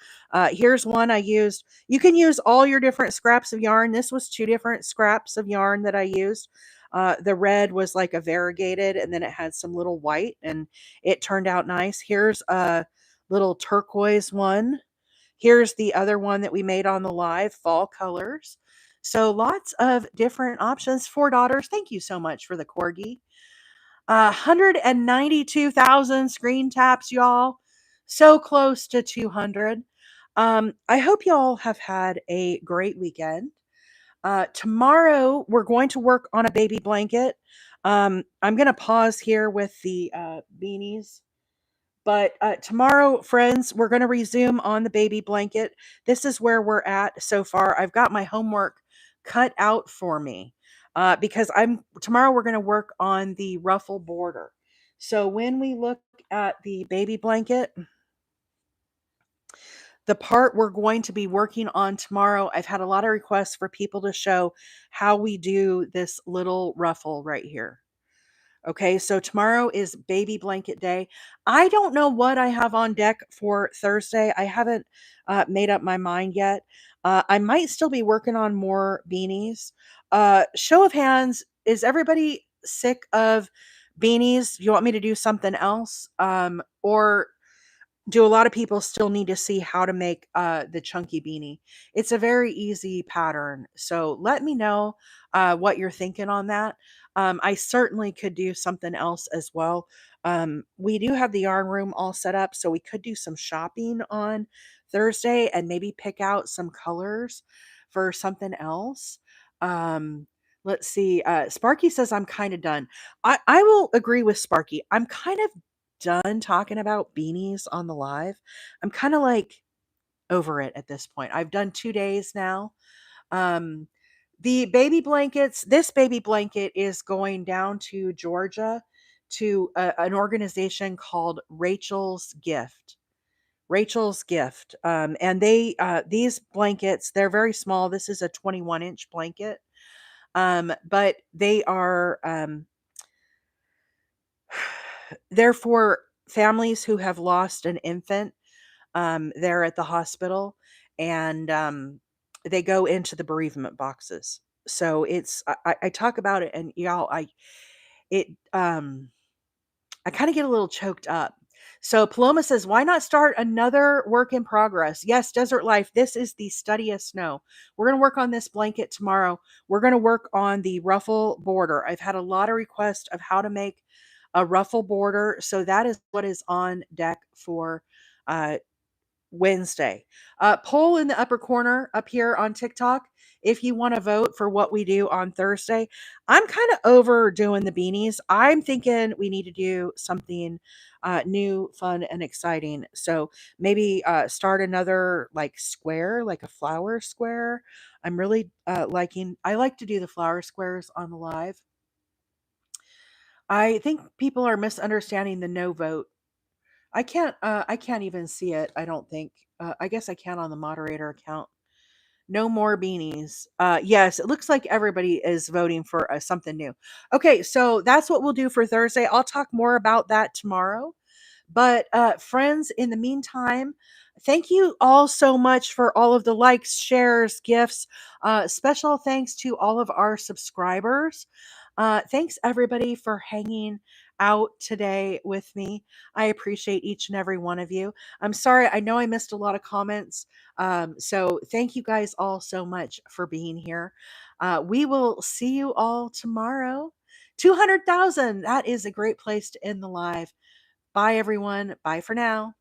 Here's one I used. You can use all your different scraps of yarn. This was 2 different scraps of yarn that I used. The red was like a variegated, and then it had some little white, and it turned out nice. Here's a little turquoise one. Here's the other one that we made on the live, fall colors. So lots of different options for daughters. Thank you so much for the corgi. 192,000 screen taps, y'all. So close to 200. I hope y'all have had a great weekend. Tomorrow, we're going to work on a baby blanket. I'm going to pause here with the beanies. But tomorrow, friends, we're going to resume on the baby blanket. This is where we're at so far. I've got my homework cut out for me because tomorrow we're going to work on the ruffle border. So when we look at the baby blanket, the part we're going to be working on tomorrow, I've had a lot of requests for people to show how we do this little ruffle right here. Okay, so tomorrow is baby blanket day. I don't know what I have on deck for Thursday. I haven't made up my mind yet. I might still be working on more beanies. Show of hands, is everybody sick of beanies? You want me to do something else? Or do a lot of people still need to see how to make the chunky beanie? It's a very easy pattern. So let me know what you're thinking on that. I certainly could do something else as well. We do have the yarn room all set up, so we could do some shopping on Thursday and maybe pick out some colors for something else. Um, let's see. Sparky says I'm kind of done. I will agree with Sparky. I'm kind of done talking about beanies on the live. I'm kind of like over it at this point. I've done 2 days now. Um, the baby blankets, this baby blanket is going down to Georgia to an organization called Rachel's Gift. Rachel's Gift. And these blankets, they're very small. This is a 21-inch blanket. But they are, they're for families who have lost an infant. They're at the hospital, and they go into the bereavement boxes. So I talk about it, and y'all, it I kind of get a little choked up. So Paloma says, why not start another work in progress? Yes, Desert Life, this is the Studiest Snow. We're going to work on this blanket tomorrow. We're going to work on the ruffle border. I've had a lot of requests of how to make a ruffle border. So that is what is on deck for uh, Wednesday. Poll in the upper corner up here on TikTok if you want to vote for what we do on Thursday. I'm kind of overdoing the beanies. I'm thinking we need to do something new, fun, and exciting. So maybe start another like square, like a flower square. I'm really I like to do the flower squares on the live. I think people are misunderstanding the no vote. I can't even see it, I don't think. I guess I can on the moderator account. No more beanies. Yes, it looks like everybody is voting for something new. Okay, so that's what we'll do for Thursday. I'll talk more about that tomorrow. But friends, in the meantime, thank you all so much for all of the likes, shares, gifts. Special thanks to all of our subscribers. Thanks everybody for hanging out today with me. I appreciate each and every one of you. I'm sorry, I know I missed a lot of comments. So thank you guys all so much for being here. We will see you all tomorrow. 200,000. That is a great place to end the live. Bye, everyone. Bye for now.